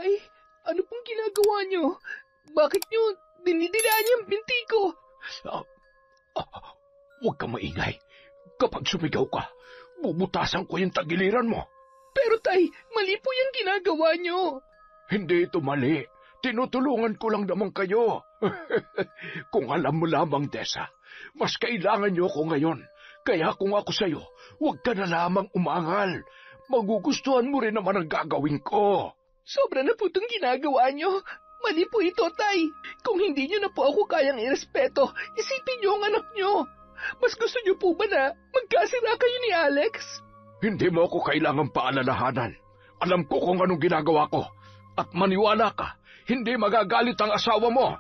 Tay, ano pong ginagawa niyo? Bakit niyo dinidilaan yung binti ko? Ah, Huwag kang maingay. Kapag sumigaw ka, bubutasan ko yung tagiliran mo. Pero Tay, mali po yung ginagawa niyo. Hindi ito mali. Tinutulungan ko lang naman kayo. Kung alam mo lamang, Desa, mas kailangan niyo ako ngayon. Kaya kung ako sa'yo, huwag ka na lamang umangal. Magugustuhan mo rin naman ang gagawin ko. Sobra na po itong ginagawa niyo. Mali po ito, Tay. Kung hindi niyo na po ako kayang irespeto, isipin niyo ang anak niyo. Mas gusto niyo po ba na magkasira kayo ni Alex? Hindi mo ako kailangang paalalahanan. Alam ko kung anong ginagawa ko. At maniwala ka, hindi magagalit ang asawa mo.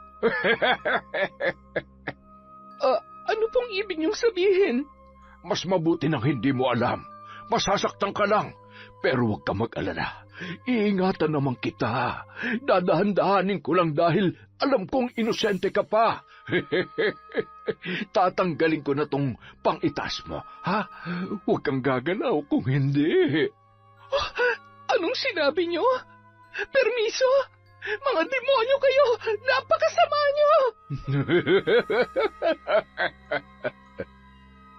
Ano pong ibig niyong sabihin? Mas mabuti nang hindi mo alam. Masasaktan ka lang. Pero huwag ka mag-alala. Iingatan naman kita. Dadahan-dahanin ko lang dahil alam kong inosente ka pa. Tatanggalin ko na tong pang-itas mo, ha? Huwag kang gagalaw kung hindi. Anong sinabi niyo? Permiso? Mga demonyo kayo! Napakasama niyo!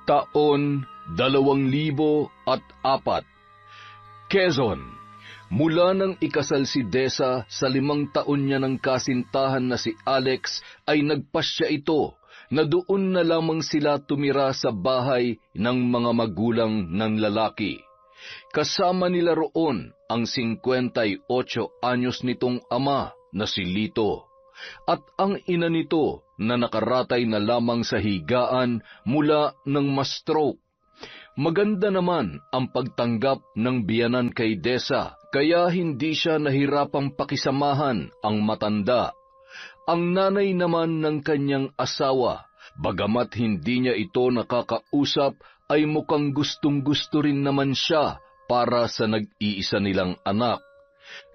Taon 2004. Quezon. Mula nang ikasal si Desa sa 5 taon niya ng kasintahan na si Alex, ay nagpasya ito na doon na lamang sila tumira sa bahay ng mga magulang ng lalaki. Kasama nila roon ang 58 anyos nitong ama na si Lito, at ang ina nito na nakaratay na lamang sa higaan mula ng ma-stroke. Maganda naman ang pagtanggap ng biyanan kay Desa, kaya hindi siya nahirapang pakisamahan ang matanda. Ang nanay naman ng kanyang asawa, bagamat hindi niya ito nakakausap, ay mukhang gustong-gusto rin naman siya para sa nag-iisa nilang anak.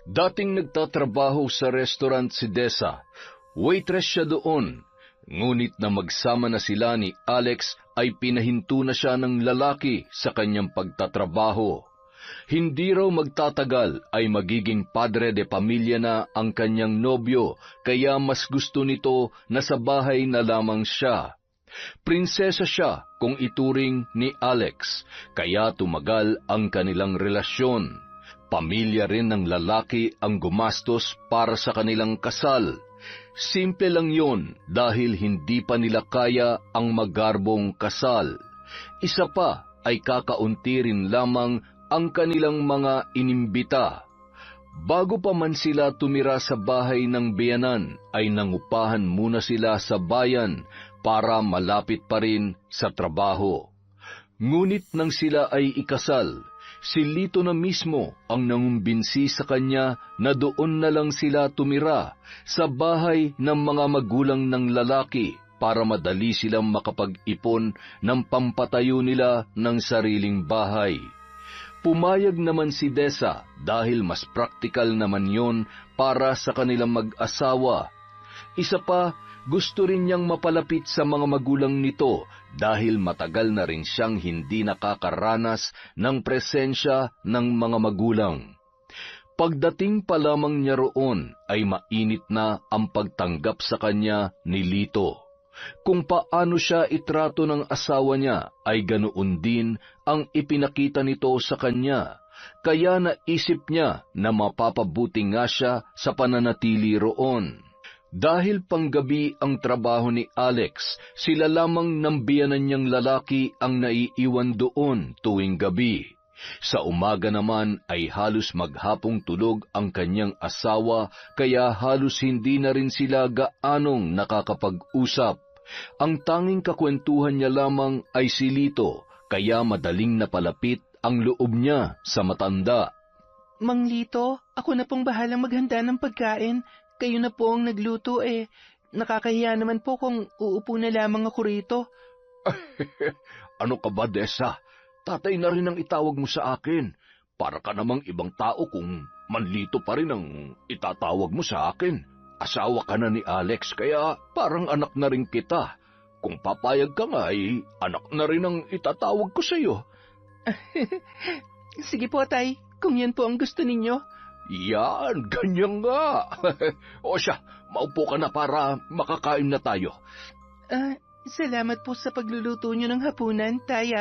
Dating nagtatrabaho sa restaurant si Desa, waitress siya doon. Ngunit na magsama na sila ni Alex ay pinahinto na siya ng lalaki sa kanyang pagtatrabaho. Hindi raw magtatagal ay magiging padre de pamilya na ang kanyang nobyo, kaya mas gusto nito na sa bahay na lamang siya. Prinsesa siya kung ituring ni Alex, kaya tumagal ang kanilang relasyon. Pamilya rin ng lalaki ang gumastos para sa kanilang kasal. Simple lang yon dahil hindi pa nila kaya ang magarbong kasal. Isa pa ay kakaunti rin lamang ang kanilang mga inimbita. Bago pa man sila tumira sa bahay ng biyanan, ay nangupahan muna sila sa bayan para malapit pa rin sa trabaho. Ngunit nang sila ay ikasal, si Lito na mismo ang nangumbinsi sa kanya na doon na lang sila tumira sa bahay ng mga magulang ng lalaki para madali silang makapag-ipon ng pampatayo nila ng sariling bahay. Pumayag naman si Desa dahil mas praktikal naman yon para sa kanilang mag-asawa. Isa pa, gusto rin niyang mapalapit sa mga magulang nito dahil matagal na rin siyang hindi nakakaranas ng presensya ng mga magulang. Pagdating pa lamang niya roon ay mainit na ang pagtanggap sa kanya ni Lito. Kung paano siya itrato ng asawa niya ay ganoon din ang ipinakita nito sa kanya, kaya naisip niya na mapapabuti nga siya sa pananatili roon. Dahil panggabi ang trabaho ni Alex, sila lamang ng biyanan niyang lalaki ang naiiwan doon tuwing gabi. Sa umaga naman ay halos maghapong tulog ang kanyang asawa, kaya halos hindi na rin sila gaanong nakakapag-usap. Ang tanging kakwentuhan niya lamang ay si Lito, kaya madaling napalapit ang loob niya sa matanda. Mang Lito, ako na pong bahalang maghanda ng pagkain. Kayo na po ang nagluto Nakakahiya naman po kung uupo na lamang ako rito. Ano ka ba, Desa? Tatay na rin ang itawag mo sa akin. Para ka namang ibang tao kung Manlito pa rin ang itatawag mo sa akin. Asawa ka na ni Alex, kaya parang anak na rin kita. Kung papayag ka nga, ay anak na rin ang itatawag ko sa iyo. Sige po, Tay. Kung yan po ang gusto ninyo. Yan, ganyan nga. O siya, maupo ka na para makakain na tayo. Salamat po sa pagluluto nyo ng hapunan, Tay.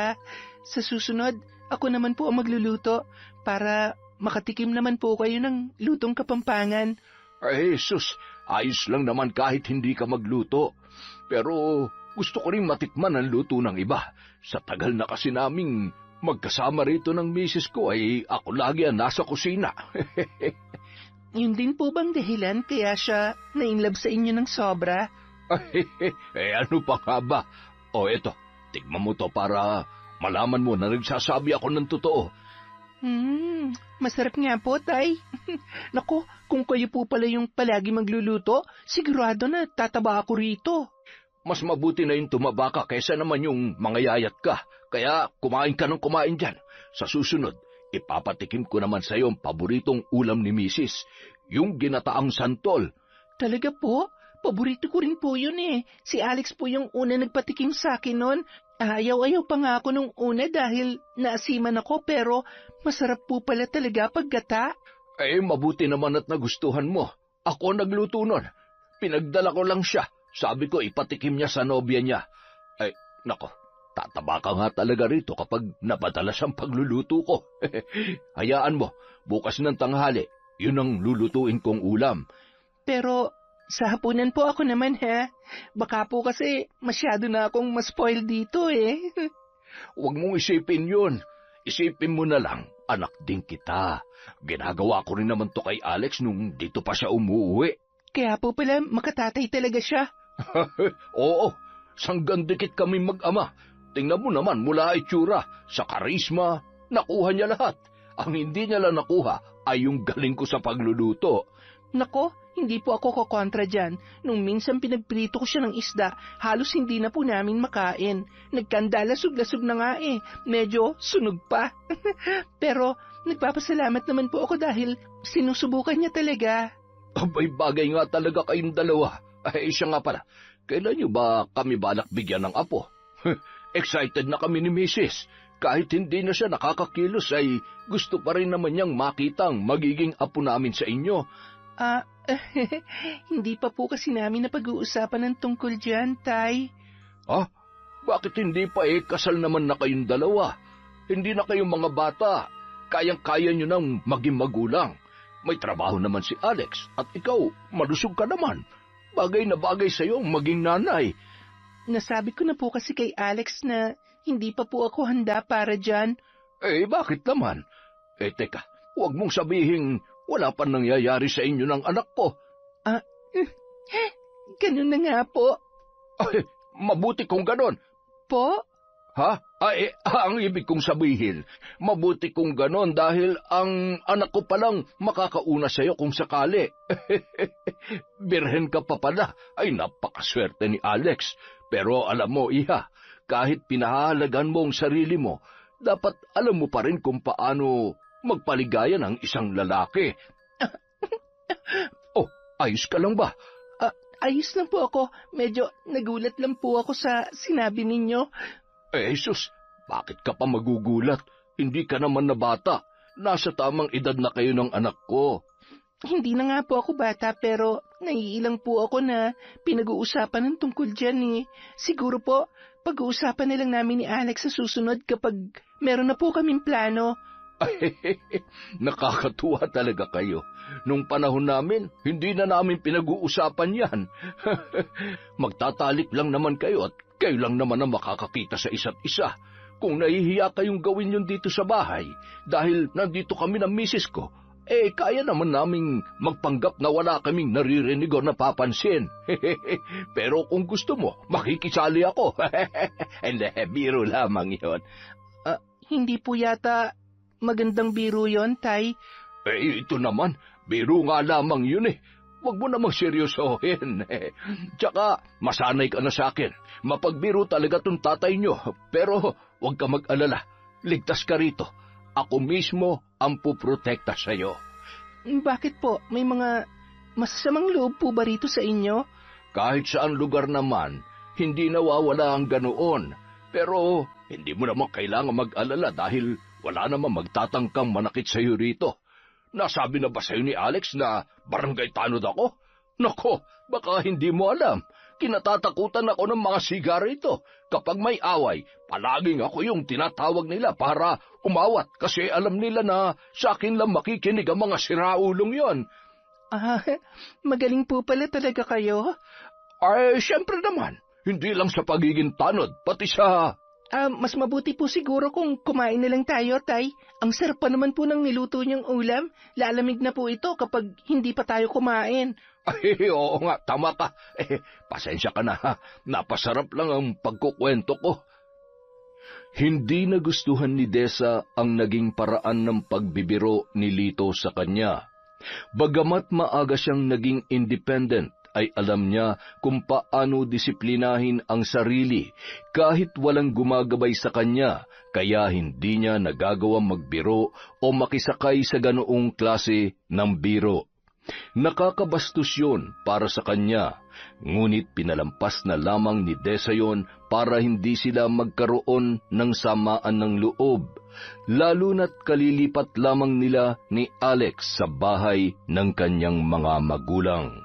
Sa susunod, ako naman po ang magluluto para makatikim naman po kayo ng lutong Kapampangan. Ay, sus, ayos lang naman kahit hindi ka magluto. Pero gusto ko rin matikman ang luto ng iba. Sa tagal na kasi naming magkasama rito ng misis ko ay ako lagi ang nasa kusina. Yun din po bang dahilan kaya siya na-inlove sa inyo ng sobra? Ano pa nga ba? O eto, tignan mo to para malaman mo na nagsasabi ako ng totoo. Masarap nga po, Tay. Naku, kung kayo po pala yung palagi magluluto, sigurado na tataba ako rito. Mas mabuti na yung tumaba ka kaysa naman yung mangayayat ka. Kaya kumain ka ng kumain dyan. Sa susunod, ipapatikim ko naman sa iyo ang paboritong ulam ni Mrs., yung ginataang santol. Talaga po? Paborito ko rin po yun eh. Si Alex po yung una nagpatikim sa akin nun. Ayaw-ayaw pa nga ako nung una dahil naasiman ako pero masarap po pala talaga paggata. Mabuti naman at nagustuhan mo. Ako nagluto nun. Pinagdala ko lang siya. Sabi ko ipatikim niya sa nobya niya. Nako, tataba ka nga talaga rito kapag napadalas ang pagluluto ko. Hayaan mo, bukas ng tanghali, yun ang lulutuin kong ulam. Pero sa hapunan po ako naman ha. Baka po kasi masyado na akong ma-spoil dito eh. Huwag mong isipin yun. Isipin mo na lang, anak din kita. Ginagawa ko rin naman to kay Alex nung dito pa siya umuwi. Kaya po pala makatatay talaga siya. Oo, sanggandikit kami mag-ama. Tingnan mo naman mula itsura, sa karisma, nakuha niya lahat. Ang hindi niya lang nakuha ay yung galing ko sa pagluluto. Nako, hindi po ako kokontra dyan. Nung minsan pinagprito ko siya ng isda, halos hindi na po namin makain. Nagkandalasog-lasog na nga eh. Medyo sunog pa. Pero nagpapasalamat naman po ako dahil sinusubukan niya talaga. Abay, bagay nga talaga kayong dalawa. Siya nga pala, kailan niyo ba kami balak bigyan ng apo? Excited na kami ni Mrs. Kahit hindi na siya nakakakilos ay gusto pa rin naman niyang makitang magiging apo namin sa inyo. Hindi pa po kasi namin napag-uusapan ng tungkol dyan, Tay. Bakit hindi pa kasal naman na kayong dalawa? Hindi na kayong mga bata. Kayang-kaya niyo nang maging magulang. May trabaho naman si Alex at ikaw, malusog ka naman. Bagay na bagay sa iyo maging nanay. Nasabi ko na po kasi kay Alex na hindi pa po ako handa para dyan. Bakit naman? Teka, huwag mong sabihin wala pa nangyayari sa inyo ng anak ko. Ganun na nga po. Mabuti kung ganon. Po? Ang ibig kong sabihin, mabuti kung ganon dahil ang anak ko palang makakauna sa iyo kung sakali. Birhen ka pa pala, ay napakaswerte ni Alex. Pero alam mo, Iha, kahit pinahalagan mo ang sarili mo, dapat alam mo pa rin kung paano magpaligaya ng isang lalaki. Ayos ka lang ba? Ayos lang po ako. Medyo nagulat lang po ako sa sinabi ninyo. Jesus, bakit ka pa magugulat? Hindi ka naman na bata. Nasa tamang edad na kayo ng anak ko. Hindi na nga po ako bata pero naiilang po ako na pinag-uusapan ng tungkol dyan eh. Siguro po, pag-uusapan na lang namin ni Alex sa susunod kapag meron na po kaming plano. Nakakatuwa talaga kayo. Nung panahon namin, hindi na namin pinag-uusapan yan. Magtatalik lang naman kayo at kayo lang naman ang makakakita sa isa't isa. Kung nahihiya kayong gawin yun dito sa bahay, dahil nandito kami ng misis ko, kaya naman naming magpanggap na wala kaming naririnig o napapansin. Pero kung gusto mo, makikisali ako. Hindi, biro lamang yun. Hindi po yata magandang biro yon, Tay. Ito naman, biro nga lamang yun eh. Huwag mo namang seryosohin. Tsaka, masanay ka na sa akin. Mapagbiro talaga tong tatay nyo. Pero, huwag ka mag-alala. Ligtas ka rito. Ako mismo ang puprotekta sa'yo. Bakit po? May mga masasamang loob po ba rito sa inyo? Kahit saan lugar naman, hindi nawawala ang ganoon. Pero, hindi mo naman kailangan mag-alala dahil wala naman magtatangkang manakit sa'yo rito. nasabi na ba sa'yo ni Alex na barangay tanod ako? Nako, baka hindi mo alam. Kinatatakutan ako ng mga sigarito. Kapag may away, palaging ako yung tinatawag nila para umawat kasi alam nila na sa akin lang makikinig ang mga siraulong yon. Magaling po pala talaga kayo. Ay, syempre naman. Hindi lang sa pagiging tanod, pati sa... Mas mabuti po siguro kung kumain na lang tayo, Tay. Ang sarap pa naman po ng niluto niyang ulam. Lalamig na po ito kapag hindi pa tayo kumain. Ay, oo nga, tama ka. Pasensya ka na ha. Napasarap lang ang pagkukwento ko. Hindi nagustuhan ni Desa ang naging paraan ng pagbibiro ni Lito sa kanya. Bagamat maaga siyang naging independent, ay alam niya kung paano disiplinahin ang sarili kahit walang gumagabay sa kanya, kaya hindi niya nagagawang magbiro o makisakay sa ganoong klase ng biro. Nakakabastos yun para sa kanya, ngunit pinalampas na lamang ni Desa yon para hindi sila magkaroon ng samaan ng loob, lalo na't kalilipat lamang nila ni Alex sa bahay ng kanyang mga magulang.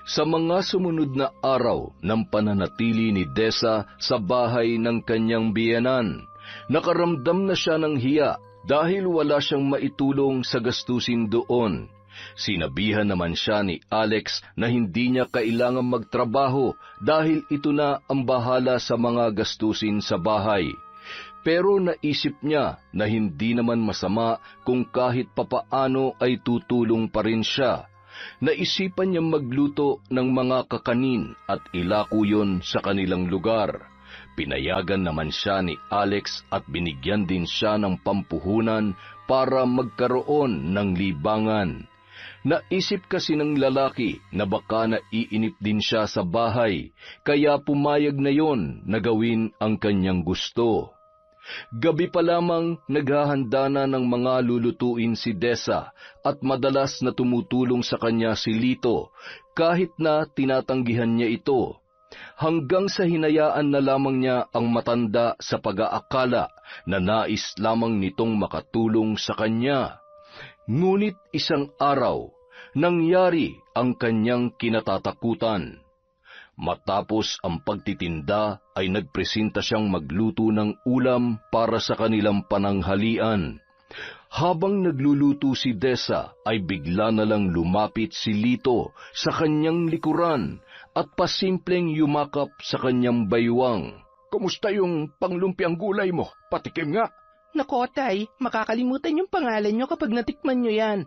Sa mga sumunod na araw ng pananatili ni Desa sa bahay ng kanyang biyenan, nakaramdam na siya ng hiya dahil wala siyang maitulong sa gastusin doon. Sinabihan naman siya ni Alex na hindi niya kailangang magtrabaho dahil ito na ang bahala sa mga gastusin sa bahay. Pero naisip niya na hindi naman masama kung kahit papaano ay tutulong pa rin siya. Naisipan niyang magluto ng mga kakanin at ilako yun sa kanilang lugar. Pinayagan naman siya ni Alex at binigyan din siya ng pampuhunan para magkaroon ng libangan. Naisip kasi ng lalaki na baka naiinip din siya sa bahay, kaya pumayag na yon na gawin ang kanyang gusto. Gabi pa lamang naghahanda na ng mga lulutuin si Desa at madalas na tumutulong sa kanya si Lito kahit na tinatanggihan niya ito. Hanggang sa hinayaan na lamang niya ang matanda sa pag-aakala na nais lamang nitong makatulong sa kanya. Ngunit isang araw, nangyari ang kanyang kinatatakutan. Matapos ang pagtitinda ay nagpresenta siyang magluto ng ulam para sa kanilang pananghalian. Habang nagluluto si Desa ay bigla na lang lumapit si Lito sa kanyang likuran at pasimpleng yumakap sa kanyang baywang. Kumusta yung panglumpiang gulay mo? Patikim nga. Nako, Tay, makakalimutan yung pangalan nyo kapag natikman nyo yan.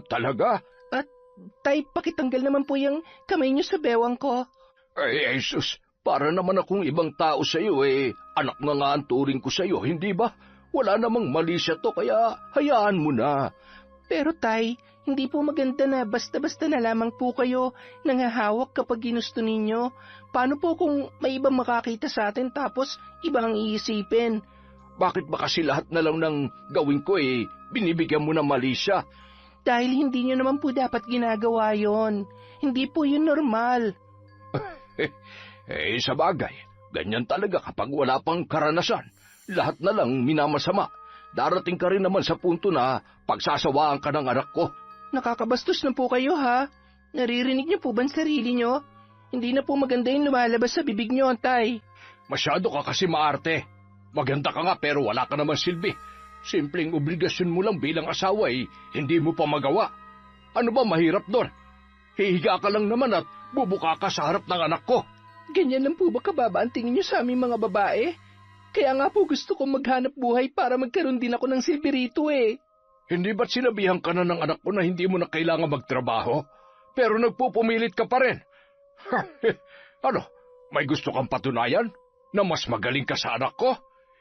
Talaga? At, Tay, pakitanggal naman po yung kamay nyo sa bewang ko. Ay, Jesus, para naman akong ibang tao sa iyo, anak na nga ang turing ko sa iyo, hindi ba? Wala namang mali siya to, kaya hayaan mo na. Pero Tay, hindi po maganda na basta-basta na lamang po kayo nangahawak kapag ginusto ninyo. Paano po kung may ibang makakita sa atin tapos ibang iisipin? Bakit ba kasi lahat na lang ng gawin ko binibigyan mo ng mali siya? Dahil hindi nyo naman po dapat ginagawa yon. Hindi po yun normal. Sa bagay, ganyan talaga kapag wala pang karanasan. Lahat na lang minamasama. Darating ka rin naman sa punto na pagsasawaan ka ng anak ko. Nakakabastos na po kayo, ha? Naririnig niyo po ba ang sarili niyo? Hindi na po maganda yung lumalabas sa bibig niyo, Tay. Masyado ka kasi maarte. Maganda ka nga pero wala ka naman silbi. Simpleng obligasyon mo lang bilang asawa hindi mo pa magawa. Ano ba mahirap doon? Hihiga ka lang naman at bubuka ka sa harap ng anak ko. Ganyan lang po ba kababa ang tingin niyo sa aming mga babae? Kaya nga po gusto kong maghanap buhay para magkaroon din ako ng silbi rito Hindi ba't sinabihan ka na ng anak ko na hindi mo na kailangan magtrabaho? Pero nagpupumilit ka pa rin. Ano, may gusto kang patunayan? Na mas magaling ka sa anak ko?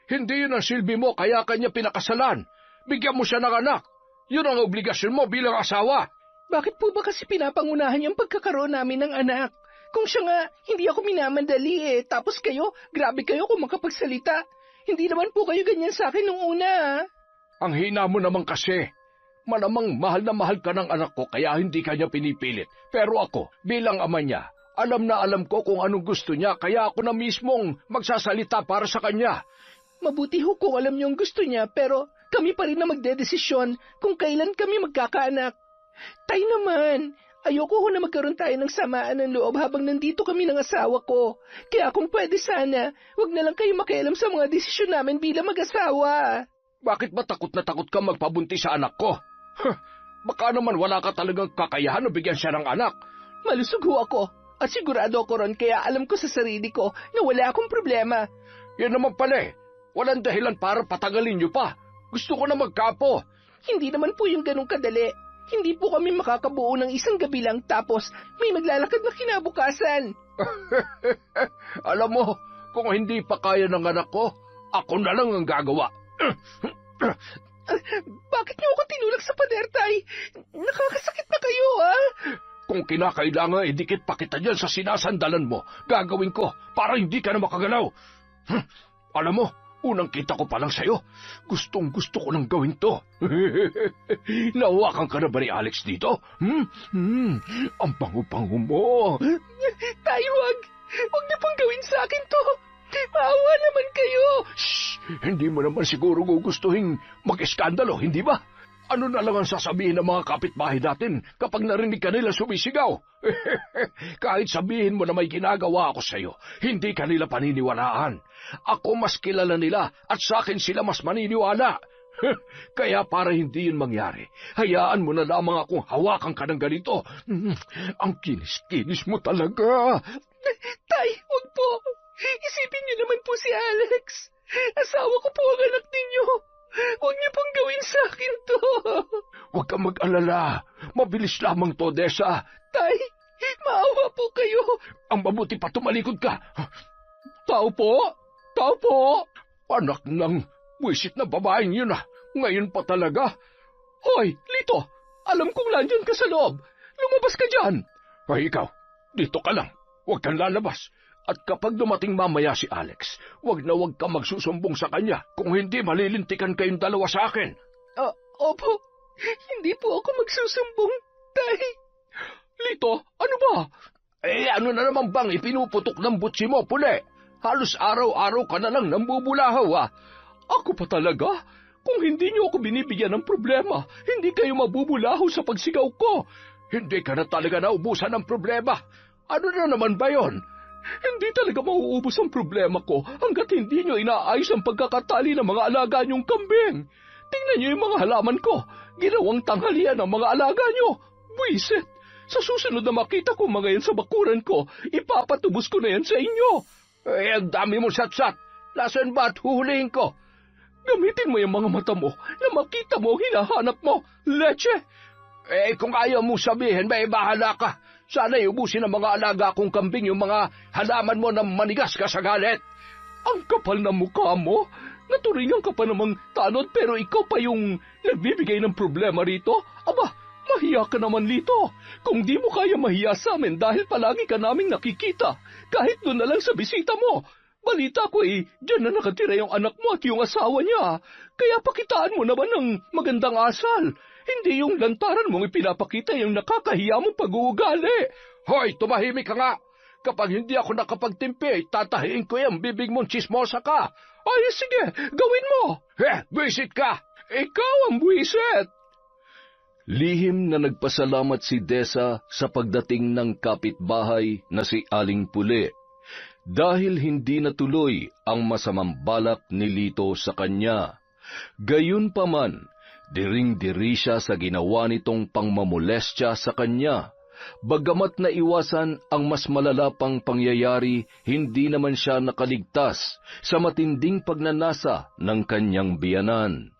Hindi yun ang silbi mo kaya kanya pinakasalan. Bigyan mo siya ng anak. Yun ang obligasyon mo bilang asawa. Bakit po ba kasi pinapangunahan yung pagkakaroon namin ng anak? Kung siya nga, hindi ako minamadali Tapos kayo, grabe kayo kung makapagsalita. Hindi naman po kayo ganyan sa akin nung una. Ang hina mo naman kasi. Malamang mahal na mahal ka ng anak ko kaya hindi ka niya pinipilit. Pero ako, bilang ama niya, alam na alam ko kung anong gusto niya kaya ako na mismong magsasalita para sa kanya. Mabuti ho kung alam niyo ang gusto niya pero kami pa rin na magdedesisyon kung kailan kami magkakaanak. Tay naman, ayoko ho na magkaroon tayo ng samaan ng loob habang nandito kami ng asawa ko. Kaya kung pwede sana, wag na lang kayo makialam sa mga desisyon namin bilang mag-asawa. Bakit ba takot na takot ka magpabuntis sa anak ko? Baka naman wala ka talagang kakayahan na bigyan siya ng anak. Malusog ho ako at sigurado ako ron kaya alam ko sa sarili ko na wala akong problema. Yan naman pala eh. Walang dahilan para patagalin niyo pa. Gusto ko na magkapo. Hindi naman po yung ganong kadali. Hindi po kami makakabuo ng isang gabi lang tapos may maglalakad na kinabukasan. Alam mo, kung hindi pa kaya ng anak ko, ako na lang ang gagawa. Bakit niyo ako tinulak sa pader, Tay? Nakakasakit na kayo, ha? Kung kinakailangan, idikit pa kita dyan sa sinasandalan mo. Gagawin ko para hindi ka na makagalaw. Alam mo, unang kita ko pa lang sa'yo. Gustong gusto ko nang gawin to. Nahawakan ka na ba ni Alex dito? Ang bango-bango mo. Tay, wag. Wag niyo pang gawin sa akin to. Maawa naman kayo. Shh! Hindi mo naman siguro gugustuhin mag-eskandalo, hindi ba? Ano na lang ang sasabihin ng mga kapitbahay natin kapag narinig ka nila sumisigaw? Kahit sabihin mo na may ginagawa ako sa'yo, hindi ka nila paniniwalaan. Ako mas kilala nila at sa akin sila mas maniniwala. Kaya para hindi yun mangyari, hayaan mo na lamang akong hawakan ka ng ganito. Ang kinis-kinis mo talaga. Tay, wag po. Isipin niyo naman po si Alex. Asawa ko po ang anak ninyo. Huwag niyo pong gawin sa akin to. Huwag kang mag-alala. Mabilis lamang to, Desa. Tay, maawa po kayo. Ang mabuti pa tumalikod ka. Tao po? Tao po? Anak ng wisit na babaeng yun ah. Ngayon pa talaga. Hoy, Lito, alam kong nandyan ka sa loob. Lumabas ka dyan. Ay, ikaw, dito ka lang. Huwag kang lalabas. At kapag dumating mamaya si Alex, huwag ka magsusumbong sa kanya. Kung hindi, malilintikan kayong dalawa sa akin. Opo, hindi po ako magsusumbong, Tay. Lito, ano ba? Ano na naman bang ipinuputok ng butsi mo, Pule? Halos araw-araw ka na lang nambubulahaw, ah. Ako pa talaga? Kung hindi niyo ako binibigyan ng problema, hindi kayo mabubulahaw sa pagsigaw ko. Hindi ka na talaga naubusan ng problema. Ano na naman ba yon? Hindi talaga mauubos ang problema ko hanggat hindi nyo inaayos ang pagkakatali ng mga alaga nyong kambing. Tingnan nyo yung mga halaman ko. Ginawang tanghalian ng mga alaga nyo. Buisit! Sa susunod na makita ko mga yan sa bakuran ko, ipapatubos ko na yan sa inyo. Ang dami mo satsat. Nasaan ba at huhulihin ko? Gamitin mo yung mga mata mo na makita mo hinahanap mo. Leche! Kung ayaw mo sabihin, may bahala ka. Sana iubusin ng mga alaga kong kambing yung mga halaman mo na manigas ka sa galit. Ang kapal na mukha mo. Naturingan ka pa namang tanod pero ikaw pa yung nagbibigay ng problema rito. Aba, mahiya ka naman, Lito. Kung di mo kaya mahiya sa amin dahil palagi ka naming nakikita, kahit doon na lang sa bisita mo. Balita ko dyan na nakatira yung anak mo at yung asawa niya. Kaya pakitaan mo naman ng magandang asal. Hindi yung lantaran mong ipinapakita yung nakakahiya mong pag-uugali. Hoy, tumahimik ka nga. Kapag hindi ako nakapagtimpi, tatahiin ko yung bibig mong chismosa ka. Ay, sige, gawin mo. Buwisit ka. Ikaw ang buwisit. Lihim na nagpasalamat si Desa sa pagdating ng kapitbahay na si Aling Pule dahil hindi natuloy ang masamang balak ni Lito sa kanya. Gayunpaman, diring-diri siya sa ginawa nitong pangmamolestya sa kanya. Bagamat naiwasan ang mas malala pang pangyayari, hindi naman siya nakaligtas sa matinding pagnanasa ng kanyang biyanan.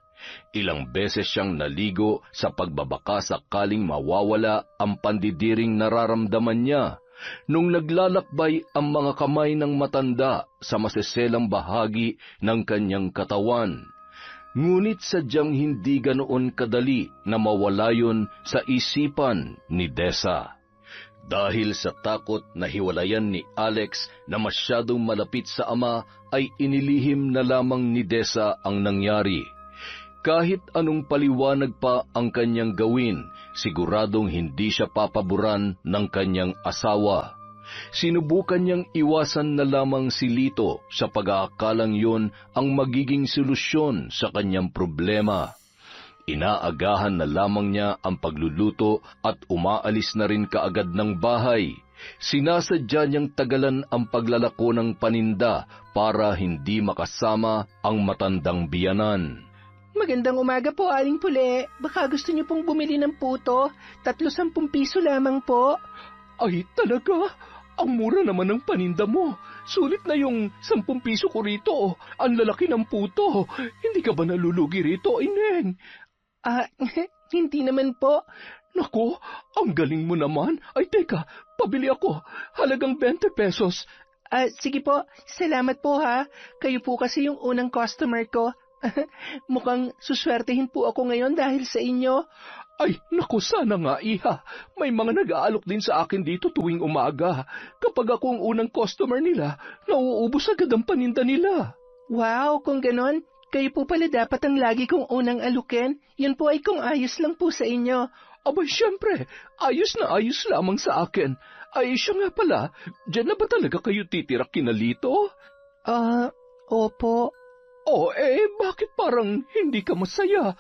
Ilang beses siyang naligo sa pagbabaka sakaling mawawala ang pandidiring nararamdaman niya nung naglalakbay ang mga kamay ng matanda sa maseselang bahagi ng kanyang katawan. Ngunit sadyang hindi ganoon kadali na mawala yun sa isipan ni Desa. Dahil sa takot na hiwalayan ni Alex na masyadong malapit sa ama, ay inilihim na lamang ni Desa ang nangyari. Kahit anong paliwanag pa ang kanyang gawin, siguradong hindi siya papaboran ng kanyang asawa. Sinubukan niyang iwasan na lamang si Lito sa pag-aakalang yun ang magiging solusyon sa kanyang problema. Inaagahan na lamang niya ang pagluluto at umaalis na rin kaagad ng bahay. Sinasadya niyang tagalan ang paglalako ng paninda para hindi makasama ang matandang biyanan. Magandang umaga po, Aling Pule. Baka gusto niyo pong bumili ng puto. 30 piso lamang po. Ay, talaga? Ang mura naman ng paninda mo. Sulit na yung 10 piso ko rito. Ang lalaki ng puto. Hindi ka ba nalulugi rito, Ineng? Hindi naman po. Naku, ang galing mo naman. Ay, teka, pabili ako. Halagang 20 pesos. Sige po, salamat po ha. Kayo po kasi yung unang customer ko. Mukhang suswertehin po ako ngayon dahil sa inyo. Ay, naku, sana nga, iha. May mga nag-aalok din sa akin dito tuwing umaga. Kapag ako ang unang customer nila, nauubos agad ang paninda nila. Wow, kung ganon, kayo po pala dapat ang lagi kong unang alukin. Yun po ay kung ayos lang po sa inyo. Abay, syempre, ayos na ayos lamang sa akin. Ay, siya nga pala, dyan na ba talaga kayo titira kinalito? Opo. Bakit parang hindi ka masaya?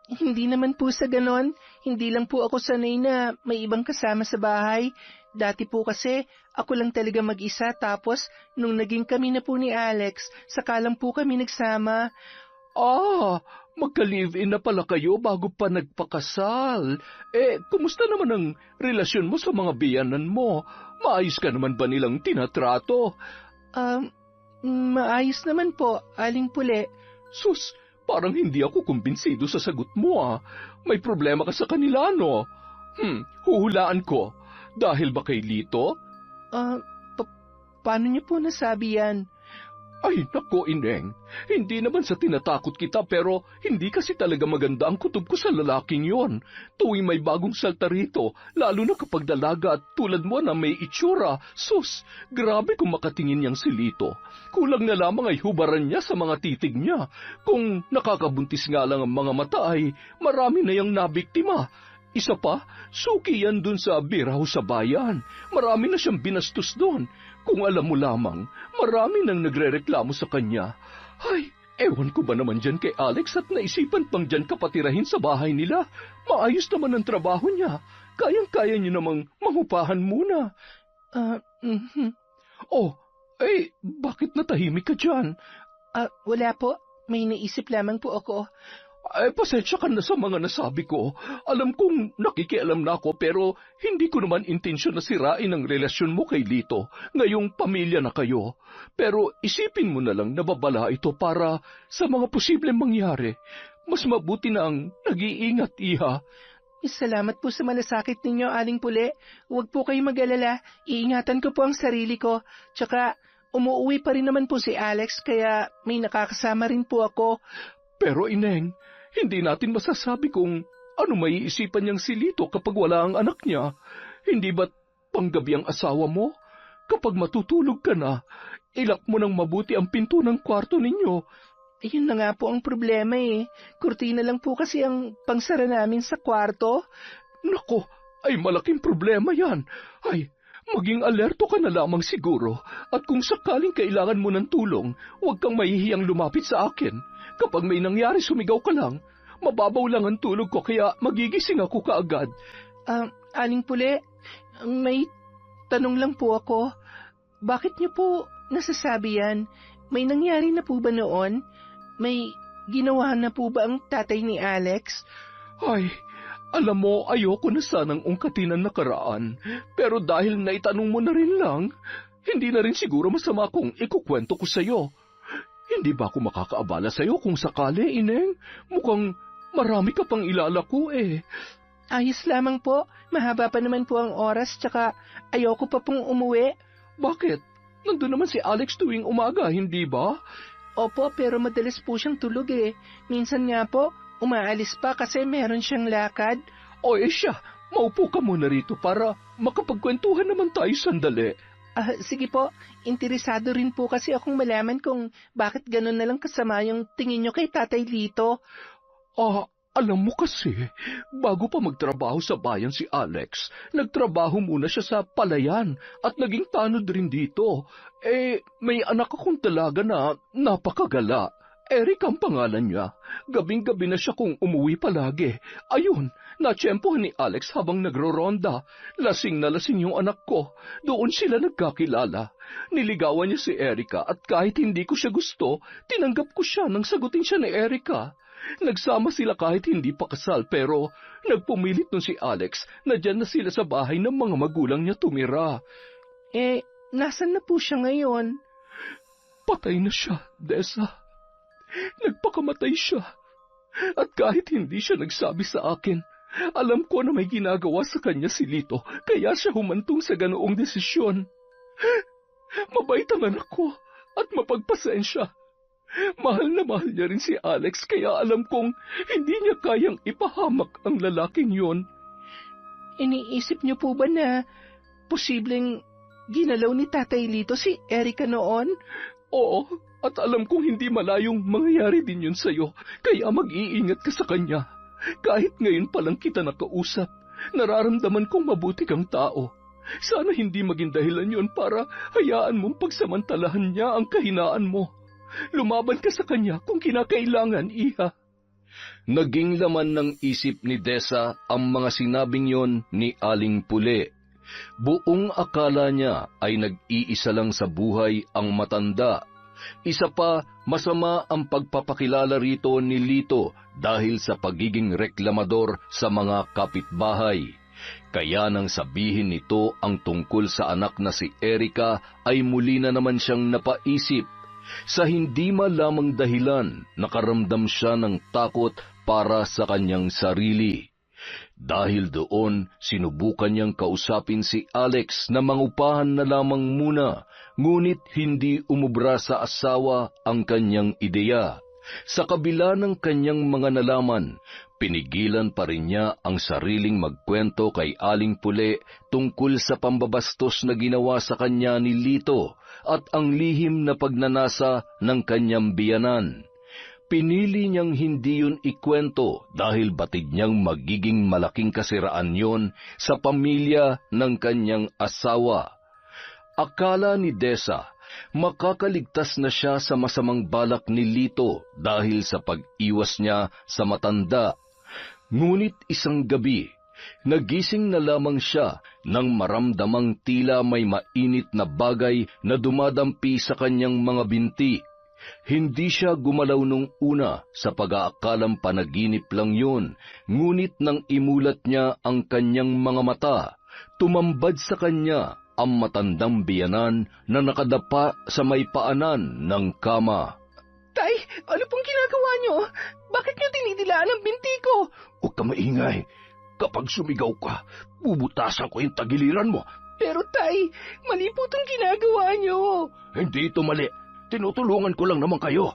Hindi naman po sa ganon. Hindi lang po ako sanay na may ibang kasama sa bahay. Dati po kasi, ako lang talaga mag-isa tapos nung naging kami na po ni Alex, saka lang po kami nagsama. Magka-live-in na pala kayo bago pa nagpakasal. Kumusta naman ang relasyon mo sa mga biyanan mo? Maayos ka naman ba nilang tinatrato? Maayos naman po, Aling Pule. Sus, parang hindi ako kumbinsido sa sagot mo. May problema ka sa kanila, no? Huhulaan ko. Dahil ba kay Lito? Paano niyo po nasabi yan? Ay, nako, Ineng. Hindi naman sa tinatakot kita pero hindi kasi talaga maganda ang kutob ko sa lalaking yon. Tuwing may bagong salta rito, lalo na kapag dalaga at tulad mo na may itsura. Sus, grabe kung makatingin niyang si Lito. Kulang na lamang ay hubaran niya sa mga titig niya. Kung nakakabuntis nga lang ang mga mata ay marami na yang nabiktima. Isa pa, suki yan dun sa biraho sa bayan. Marami na siyang binastos doon. Kung alam mo lamang, marami nang nagrereklamo sa kanya. Ay, ewan ko ba naman dyan kay Alex at naisipan pang dyan kapatirahin sa bahay nila. Maayos naman ang trabaho niya. Kayang-kaya niyo namang mangupahan muna. Bakit natahimik ka dyan? Wala po. May naisip lamang po ako. Pasensya ka na sa mga nasabi ko. Alam kong nakikialam na ako pero hindi ko naman intensyon na sirain ang relasyon mo kay Lito. Ngayong pamilya na kayo. Pero isipin mo na lang na babala ito para sa mga posibleng mangyari. Mas mabuti na ang nag-iingat, iha. Salamat po sa malasakit ninyo, Aling Pule. Huwag po kayo mag-alala. Iingatan ko po ang sarili ko. Tsaka umuwi pa rin naman po si Alex kaya may nakakasama rin po ako. Pero Ineng, hindi natin masasabi kung ano maiisipan niyang si Lito kapag wala ang anak niya. Hindi ba't panggabi ang asawa mo? Kapag matutulog ka na, ilak mo ng mabuti ang pinto ng kwarto ninyo. Yun na nga po ang problema eh. Kurtina lang po kasi ang pangsara namin sa kwarto. Nako, ay malaking problema yan. Ay, maging alerto ka na lamang siguro. At kung sakaling kailangan mo ng tulong, huwag kang mahihiyang lumapit sa akin. Kapag may nangyari, sumigaw ka lang. Mababaw lang ang tulog ko kaya magigising ako kaagad. Aling Pule, may tanong lang po ako. Bakit niyo po nasasabi yan? May nangyari na po ba noon? May ginawa na po ba ang tatay ni Alex? Ay, alam mo, ayoko na sanang ungkatin ang nakaraan. Pero dahil naitanong mo na rin lang, hindi na rin siguro masama kung ikukwento ko sa'yo. Hindi ba ako makakaabala sa'yo kung sakali, Ineng? Mukhang marami ka pang ilalako eh. Ayos lamang po. Mahaba pa naman po ang oras, tsaka ayoko pa pong umuwi. Bakit? Nandun naman si Alex tuwing umaga, hindi ba? Opo, pero madalas po siyang tulog eh. Minsan nga po, umaalis pa kasi meron siyang lakad. Siya, maupo ka muna rito para makapagkwentuhan naman tayo sandali. Sige po, interesado rin po kasi akong malaman kung bakit ganun na lang kasama yung tingin nyo kay Tatay Lito. Alam mo kasi, bago pa magtrabaho sa bayan si Alex, nagtrabaho muna siya sa palayan at naging tanod rin dito. May anak akong dalaga na napakagala. Eric ang pangalan niya. Gabing-gabi na siya kung umuwi palagi. Ayun, natsyempohan ni Alex habang nagro-ronda. Lasing na lasing yung anak ko. Doon sila nagkakilala. Niligawan niya si Erica at kahit hindi ko siya gusto, tinanggap ko siya nang sagutin siya ni Erica. Nagsama sila kahit hindi pa kasal pero nagpumilit nun si Alex na dyan na sila sa bahay ng mga magulang niya tumira. Nasan na po siya ngayon? Patay na siya, Dessa. Nagpakamatay siya. At kahit hindi siya nagsabi sa akin, alam ko na may ginagawa sa kanya si Lito kaya siya humantong sa ganoong desisyon. Mabait ang anak ko at mapagpasensya. Mahal na mahal niya rin si Alex kaya alam kong hindi niya kayang ipahamak ang lalaking yon. Iniisip niyo po ba na posibleng ginalaw ni Tatay Lito si Erica noon? Oo, at alam kong hindi malayong mangyayari din yun sa'yo, kaya mag-iingat ka sa kanya. Kahit ngayon palang kita nakausap, nararamdaman kong mabuti kang tao. Sana hindi maging dahilan yun para hayaan mong pagsamantalahan niya ang kahinaan mo. Lumaban ka sa kanya kung kinakailangan, iha. Naging laman ng isip ni Dessa ang mga sinabing yon ni Aling Pule. Buong akala niya ay nag-iisa lang sa buhay ang matanda. Isa pa, masama ang pagpapakilala rito ni Lito dahil sa pagiging reklamador sa mga kapitbahay. Kaya nang sabihin nito ang tungkol sa anak na si Erica ay muli na naman siyang napaisip. Sa hindi malamang dahilan, nakaramdam siya ng takot para sa kanyang sarili. Dahil doon, sinubukan niyang kausapin si Alex na mangupahan na lamang muna, ngunit hindi umubra sa asawa ang kanyang ideya. Sa kabila ng kanyang mga nalaman, pinigilan pa rin niya ang sariling magkwento kay Aling Pule tungkol sa pambabastos na ginawa sa kanya ni Lito at ang lihim na pagnanasa ng kanyang biyanan. Pinili niyang hindi yun ikwento dahil batid niyang magiging malaking kasiraan yun sa pamilya ng kanyang asawa. Akala ni Dessa, makakaligtas na siya sa masamang balak ni Lito dahil sa pag-iwas niya sa matanda. Ngunit isang gabi, nagising na lamang siya nang maramdamang tila may mainit na bagay na dumadampi sa kanyang mga binti. Hindi siya gumalaw nung una sa pag-aakalang panaginip lang yun, ngunit nang imulat niya ang kanyang mga mata, tumambad sa kanya ang matandang biyanan na nakadapa sa may paanan ng kama. Tay, ano pong ginagawa niyo? Bakit niyo dinidilaan ang binti ko? Huwag ka maingay. Kapag sumigaw ka, bubutasan ko yung tagiliran mo. Pero tay, mali po itong ginagawa niyo. Hindi ito mali. Tinutulungan ko lang naman kayo.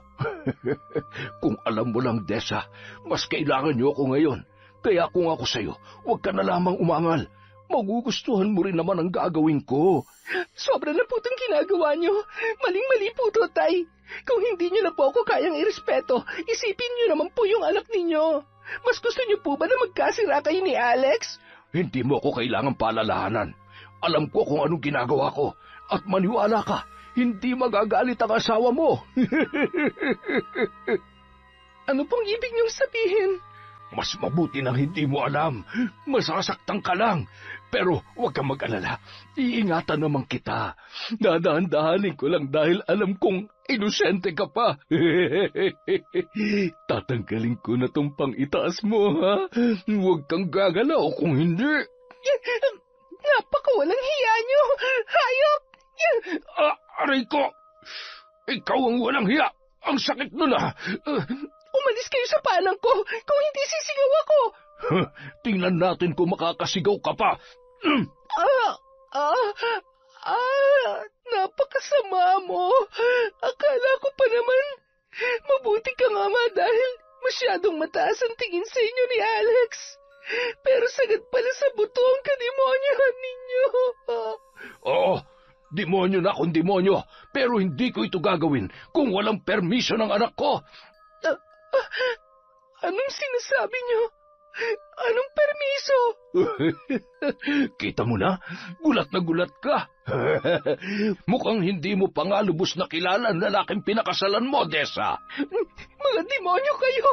Kung alam mo lang, Dessa, mas kailangan niyo ako ngayon. Kaya kung ako sa'yo, huwag ka na lamang umangal. Magugustuhan mo rin naman ang gagawin ko. Sobra na po itong ginagawa niyo. Maling-mali po ito, tay. Kung hindi niyo na po ako kayang irespeto, isipin niyo naman po yung anak ninyo. Mas gusto niyo po ba na magkasira kayo ni Alex? Hindi mo ako kailangang palalahanan. Alam ko kung anong ginagawa ko. At maniwala ka, hindi magagalit ang asawa mo. Ano pong ibig niyong sabihin? Mas mabuti nang hindi mo alam. Masasaktan ka lang. Pero huwag kang mag-alala. Iingatan naman kita. Dadahan-dahanin ko lang dahil alam kong inosente ka pa. Tatanggalin ko na tong pang-itaas mo, ha? Huwag kang gagalaw kung hindi. Napakawalang hiya niyo. Hayop! Aray ko! Ikaw ang walang hiya! Ang sakit nun, ha! Umalis kayo sa panang ko! Kung hindi sisigaw ako! Tingnan natin kung makakasigaw ka pa! Napakasama mo! Akala ko pa naman, mabuti ka nga dahil masyadong mataas ang tingin sa inyo ni Alex. Pero sagad pala sa buto ang kademonyohan ninyo. Oo, demonyo na akong demonyo, pero hindi ko ito gagawin kung walang permisyon ng anak ko. Anong sinasabi niyo? Anong permiso? Kita mo na, gulat na gulat ka. Mukhang hindi mo pa nga lubos na kilala ang lalaking pinakasalan mo, Dessa. Mga demonyo kayo!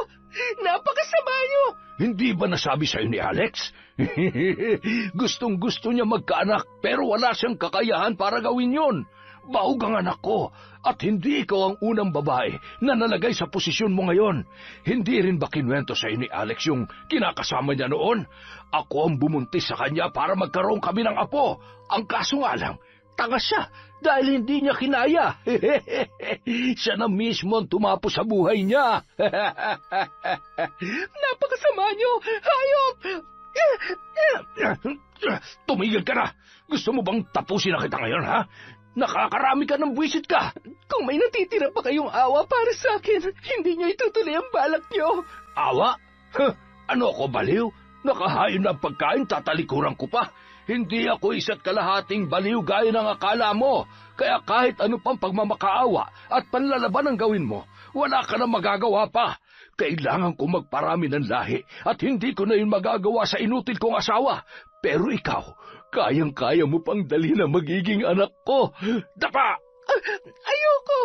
Napakasama niyo! Hindi ba nasabi sa'yo ni Alex? Gustong-gusto niya magkaanak pero wala siyang kakayahan para gawin yon. Baog ang anak ko at hindi ikaw ang unang babae na nalagay sa posisyon mo ngayon. Hindi rin ba kinuwento sa'yo ni Alex yung kinakasama niya noon? Ako ang bumuntis sa kanya para magkaroon kami ng apo. Ang kaso nga lang, tanga siya dahil hindi niya kinaya. Siya na mismo ang tumapo sa buhay niya. Napakasama niyo! Hayop! Tumigil ka na! Gusto mo bang tapusin na kita ngayon, ha? Nakakarami ka ng buwisit ka! Kung may natitira pa kayong awa para sa akin, hindi niyo itutuloy ang balak niyo. Awa? Ano ako, baliw? Nakahain na ang pagkain, tatalikuran ko pa. Hindi ako isa't kalahating baliw gaya ng akala mo. Kaya kahit ano pang pagmamakaawa at panlalaban ang gawin mo, wala ka na magagawa pa. Kailangan ko magparami ng lahi at hindi ko na yun magagawa sa inutil kong asawa. Pero ikaw, kayang-kaya mo pang dali na magiging anak ko. Dapa! Ayoko!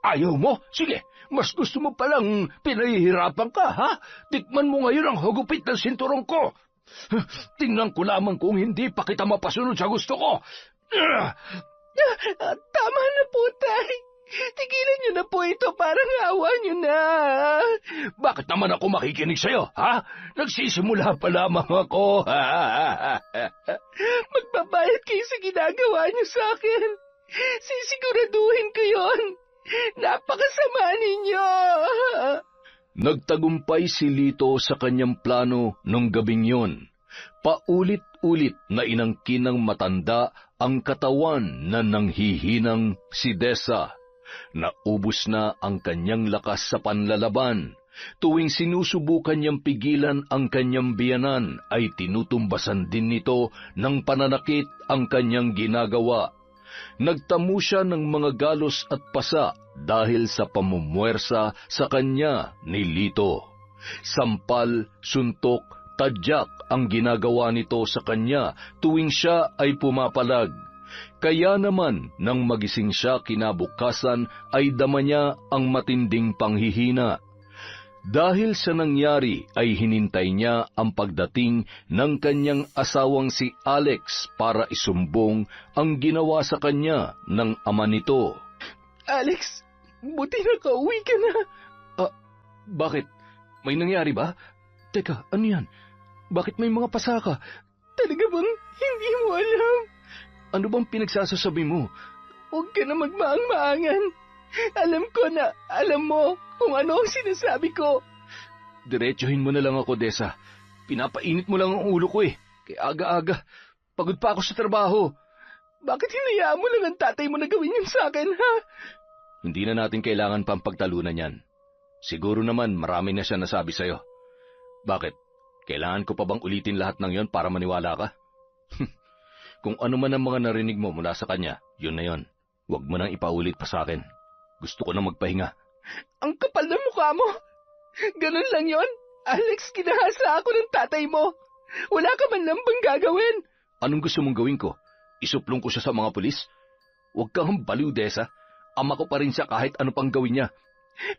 Ayaw mo? Sige, mas gusto mo palang pinahihirapan ka, ha? Tikman mo ngayon ang hugupit ng sinturong ko. Tingnan ko lamang kung hindi pa kita mapasunod sa gusto ko. Tama na po, Tay. Tigilan niyo na po ito, parang awa niyo na. Bakit naman ako makikinig sa'yo, ha? Nagsisimula pa lamang ako. Magbabayad kayo sa ginagawa niyo sa akin. Sisiguraduhin ko yon. Napakasama ninyo. Nagtagumpay si Lito sa kanyang plano nung gabing yon. Paulit-ulit na inangkin ng matanda ang katawan na nanghihinang si Dessa. Naubos na ang kanyang lakas sa panlalaban. Tuwing sinusubukan niyang pigilan ang kanyang biyanan, ay tinutumbasan din nito ng pananakit ang kanyang ginagawa. Nagtamo siya ng mga galos at pasa dahil sa pamumuwersa sa kanya ni Lito. Sampal, suntok, tadyak ang ginagawa nito sa kanya tuwing siya ay pumapalag. Kaya naman, nang magising siya kinabukasan, ay dama niya ang matinding panghihina. Dahil sa nangyari ay hinintay niya ang pagdating ng kanyang asawang si Alex para isumbong ang ginawa sa kanya ng ama nito. Alex, buti nakauwi ka na. Bakit? May nangyari ba? Teka, ano yan? Bakit may mga pasaka? Talaga bang hindi mo alam? Ano bang pinagsasasabi mo? Huwag ka na magmaang-maangan. Alam ko na alam mo kung ano ang sinasabi ko. Diretsuhin mo na lang ako, Dessa. Pinapainit mo lang ang ulo ko eh. Kaya aga-aga. Pagod pa ako sa trabaho. Bakit hinayaan mo lang ang tatay mo na gawin yun sa akin, ha? Hindi na natin kailangan pang pagtalunan yan. Siguro naman marami na siya nasabi sa'yo. Bakit? Kailangan ko pa bang ulitin lahat ng yon para maniwala ka? Kung ano man ang mga narinig mo mula sa kanya, yun na yon. Huwag mo nang ipaulit pa sa akin. Gusto ko na magpahinga. Ang kapal ng mukha mo! Ganun lang yon? Alex, kinahasa ako ng tatay mo. Wala ka man lang bang gagawin? Anong gusto mong gawin ko? Isuplong ko siya sa mga pulis? Huwag kang baliw, Dessa. Ama ko pa rin siya kahit ano pang gawin niya.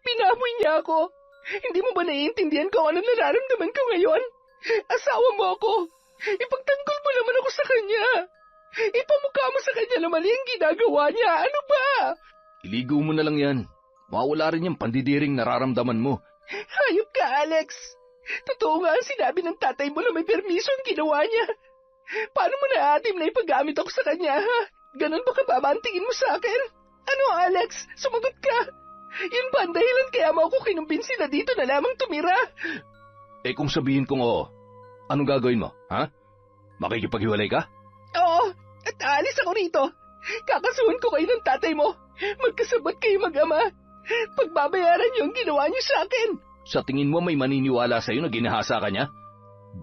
Pinamoy niya ako. Hindi mo ba naiintindihan kung anong nararamdaman ko ngayon? Asawa mo ako. Ipagtanggol mo naman ako sa kanya. Ipamukha mo sa kanya na mali ang ginagawa niya. Ano ba? Iligo mo na lang yan. Mawala rin yung pandidiring nararamdaman mo. Hayop ka, Alex. Totoo nga ang sinabi ng tatay mo na may permiso ang ginawa niya. Paano mo naatim na ipagamit ako sa kanya, ha? Ganon ba kababantingin mo sa akin? Ano, Alex? Sumagot ka. Yun ba ang dahilan kaya mo ako kinumbinsi na dito na lamang tumira? Eh kung sabihin kong oo, anong gagawin mo, ha? Makikipaghiwalay ka? Oo, at aalis ako rito. Kakasuhan ko kayo ng tatay mo. Magkasabot kayo mag-ama. Pagbabayaran niyo ang ginawa niyo sa akin. Sa tingin mo may maniniwala sa'yo na ginahasa ka niya?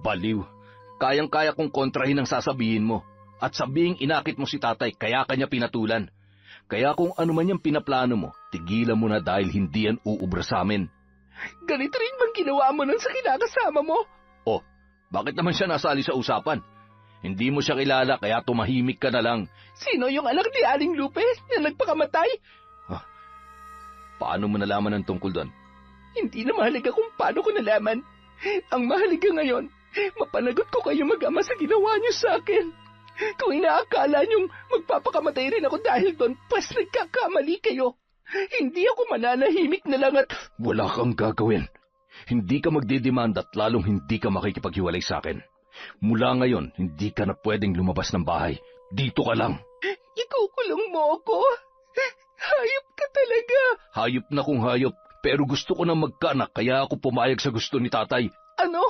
Baliw. Kayang-kaya kong kontrahin ang sasabihin mo. At sabihing inakit mo si tatay kaya kanya pinatulan. Kaya kung ano man yung pinaplano mo, tigilan mo na dahil hindi yan uubra sa amin. Ganito rin bang ginawa mo nun sa kinakasama mo? Oh, bakit naman siya nasali sa usapan? Hindi mo siya kilala kaya tumahimik ka na lang. Sino yung anak ni Aling Lupe na nagpakamatay? Paano mo nalaman ang tungkol doon? Hindi na mahalaga kung paano ko nalaman. Ang mahalaga ngayon, mapanagot ko kayo mag-ama sa ginawa niyo sa akin. Kung inaakala niyong magpapakamatay rin ako dahil doon, pas nagkakamali kayo. Hindi ako mananahimik na lang at... Wala kang gagawin. Hindi ka magdidemand at lalong hindi ka makikipaghiwalay sa akin. Mula ngayon, hindi ka na pwedeng lumabas ng bahay. Dito ka lang. Ikukulong mo ako? Hayop ka talaga. Hayop na kung hayop, pero gusto ko na magkaanak kaya ako pumayag sa gusto ni tatay. Ano?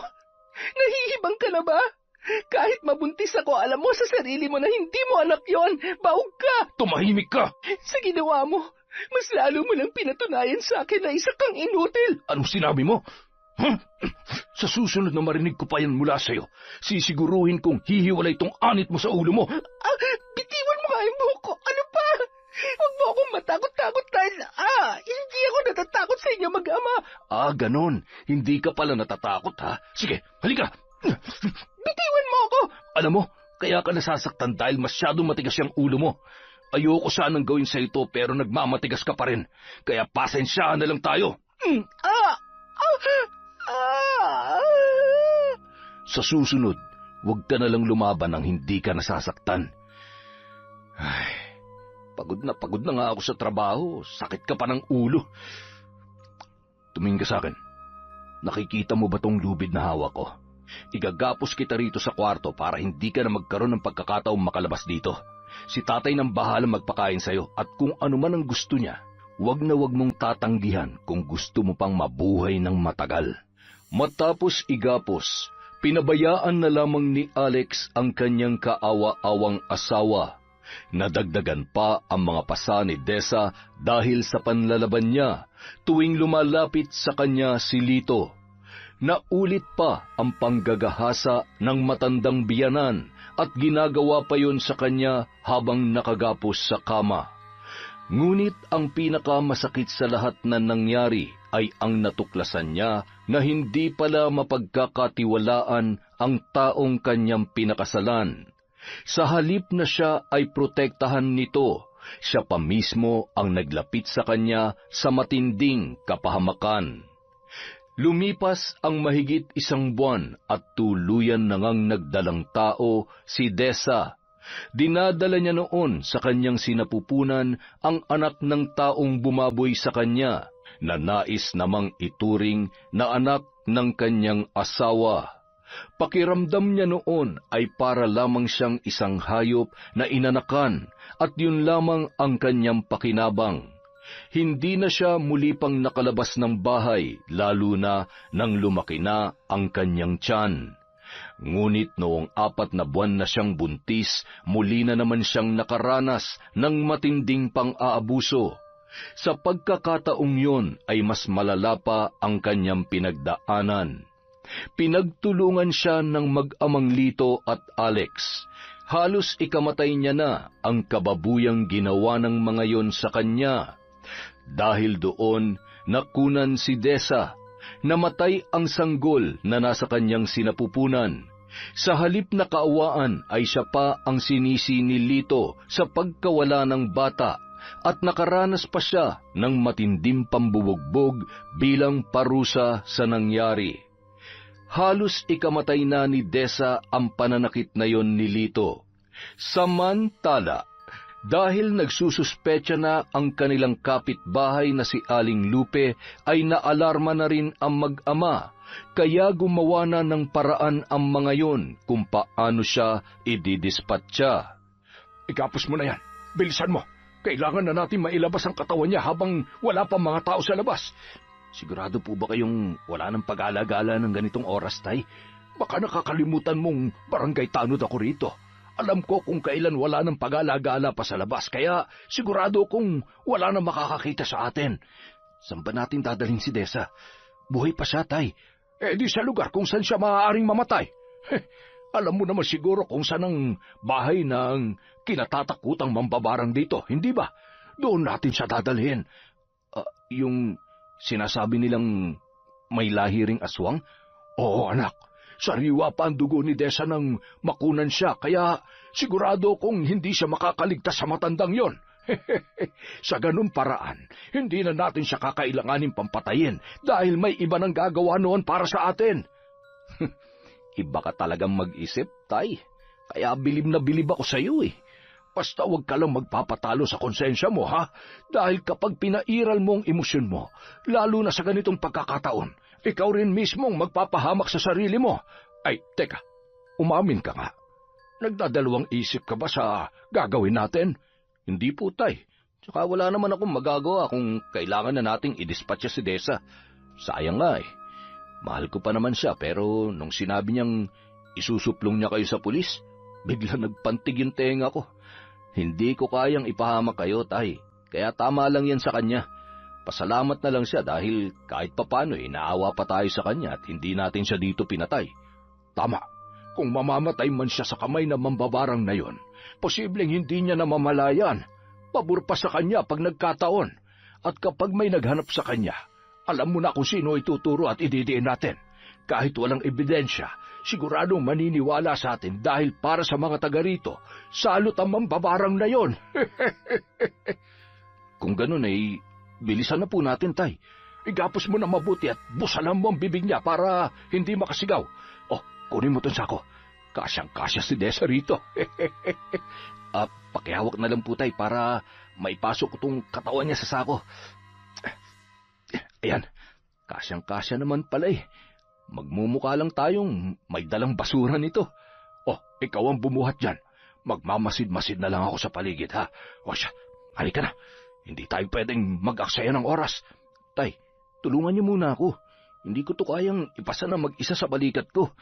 Nahihibang ka na ba? Kahit mabuntis ako, alam mo sa sarili mo na hindi mo anak yon. Baog ka! Tumahimik ka! Sa ginawa mo, mas lalo mo lang pinatunayan sa akin na isa kang inutil. Anong sinabi mo? Sa susunod na marinig ko pa yan mula sa'yo, sisiguruhin kong hihiwalay tong anit mo sa ulo mo. Bitiwan mo nga yung buhok ko. Ano pa? Huwag mo akong matakot-takot dahil, hindi ako natatakot sa inyo mag-ama. Ganon. Hindi ka pala natatakot, ha? Sige, halika. Bitiwan mo ako. Alam mo, kaya ka nasasaktan dahil masyadong matigas yung ulo mo. Ayoko sanang gawin sa ito pero nagmamatigas ka pa rin. Kaya pasensyahan na lang tayo. Sa susunod, huwag ka na lang lumaban nang hindi ka nasasaktan. Ay, pagod na nga ako sa trabaho. Sakit ka pa ng ulo. Tumingin ka sa akin. Nakikita mo ba tong lubid na hawak ko? Igagapos kita rito sa kwarto para hindi ka na magkaroon ng pagkakataong makalabas dito. Si tatay nang bahala magpakain sa'yo at kung ano man ang gusto niya, wag na wag mong tatanggihan kung gusto mo pang mabuhay ng matagal. Matapos igapos, pinabayaan na lamang ni Alex ang kanyang kaawa-awang asawa. Nadagdagan pa ang mga pasa ni Desa dahil sa panlalaban niya tuwing lumalapit sa kanya si Lito. Naulit pa ang panggagahasa ng matandang biyanan at ginagawa pa yon sa kanya habang nakagapos sa kama. Ngunit ang pinakamasakit sa lahat na nangyari ay ang natuklasan niya na hindi pala mapagkakatiwalaan ang taong kanyang pinakasalan. Sa halip na siya ay protektahan nito, siya pa mismo ang naglapit sa kanya sa matinding kapahamakan. Lumipas ang mahigit 1 buwan at tuluyan na ngang nagdalang tao si Desa. Dinadala niya noon sa kanyang sinapupunan ang anak ng taong bumaboy sa kanya, na nais namang ituring na anak ng kanyang asawa. Pakiramdam niya noon ay para lamang siyang isang hayop na inanakan at yun lamang ang kanyang pakinabang. Hindi na siya muli pang nakalabas ng bahay, lalo na nang lumaki na ang kanyang tiyan. Ngunit noong 4 na buwan na siyang buntis, muli na naman siyang nakaranas ng matinding pang-aabuso. Sa pagkakataong yon ay mas malala pa ang kanyang pinagdaanan. Pinagtulungan siya ng mag-amang Lito at Alex. Halos ikamatay niya na ang kababuyang ginawa ng mga yon sa kanya. Dahil doon, nakunan si Desa. Namatay ang sanggol na nasa kanyang sinapupunan. Sa halip na kaawaan ay siya pa ang sinisi ni Lito sa pagkawala ng bata at nakaranas pa siya ng matinding pambubugbog bilang parusa sa nangyari. Halos ikamatay na ni Desa ang pananakit na yon ni Lito. Samantala, dahil nagsususpecha na ang kanilang kapitbahay na si Aling Lupe ay naalarma na rin ang mag-ama, kaya gumawa na ng paraan ang mga yon kung paano siya ididispatcha. Igapos mo na yan. Bilisan mo. Kailangan na natin mailabas ang katawan niya habang wala pa mga tao sa labas. Sigurado po ba kayong wala ng pag-alagala ng ganitong oras, Tay? Baka nakakalimutan mong barangay tanod ako rito. Alam ko kung kailan wala ng pag-alagala pa sa labas, kaya sigurado kung wala na makakakita sa atin. Saan ba natin dadalhin si Desa? Buhay pa siya, Tay. Di sa lugar kung saan siya maaaring mamatay. Alam mo naman siguro kung saan ang bahay ng kinatatakutang mambabarang dito, hindi ba? Doon natin siya dadalhin. Yung sinasabi nilang may lahi ring aswang? Oo, anak. Sariwa pa ang dugo ni Desa nang makunan siya, kaya sigurado kong hindi siya makakaligtas sa matandang yon. Sa ganun paraan, hindi na natin siya kakailanganin pampatayin dahil may iba nang gagawa noon para sa atin. Iba ka talagang mag-isip, Tay. Kaya bilib na bilib ako sa iyo eh. Basta huwag ka lang magpapatalo sa konsensya mo, ha? Dahil kapag pinairal mo ang emosyon mo, lalo na sa ganitong pagkakataon, ikaw rin mismong magpapahamak sa sarili mo. Ay, teka, umamin ka nga. Nagdadalawang isip ka ba sa gagawin natin? Hindi po, Tay. Tsaka wala naman akong magagawa kung kailangan na nating i-dispatch si Desa. Sayang nga eh. Mahal ko pa naman siya, pero nung sinabi niyang isusuplong niya kayo sa pulis, bigla nagpantig yung tenga ko. Hindi ko kayang ipahamak kayo, Tay. Kaya tama lang yan sa kanya. Pasalamat na lang siya dahil kahit papano naawa pa tayo sa kanya at hindi natin siya dito pinatay. Tama. Kung mamamatay man siya sa kamay ng mambabarang na yon, posibleng hindi niya namamalayan. Pabor pa sa kanya pag nagkataon. At kapag may naghanap sa kanya, alam mo na kung sino ituturo at ididiin natin. Kahit walang ebidensya, siguradong maniniwala sa atin dahil para sa mga taga rito, salot ang mambabarang na yon. Kung ganun bilisan na po natin, Tay. Igapos mo na mabuti at busalan mo ang bibig niya para hindi makasigaw. Oh, kunin mo itong sako. Kasyang-kasya si Desa rito. Pakihawak na lang po, Tay, para maipasok ko itong katawan niya sa sako. Ayan, kasyang-kasya naman pala eh. Magmumukha lang tayong may dalang basura nito. Oh, ikaw ang bumuhat dyan. Magmamasid-masid na lang ako sa paligid, ha? O siya, halika na. Hindi tayo pwedeng mag-aksaya ng oras. Tay, tulungan niyo muna ako. Hindi ko to kayang ipasa na mag-isa sa balikat ko.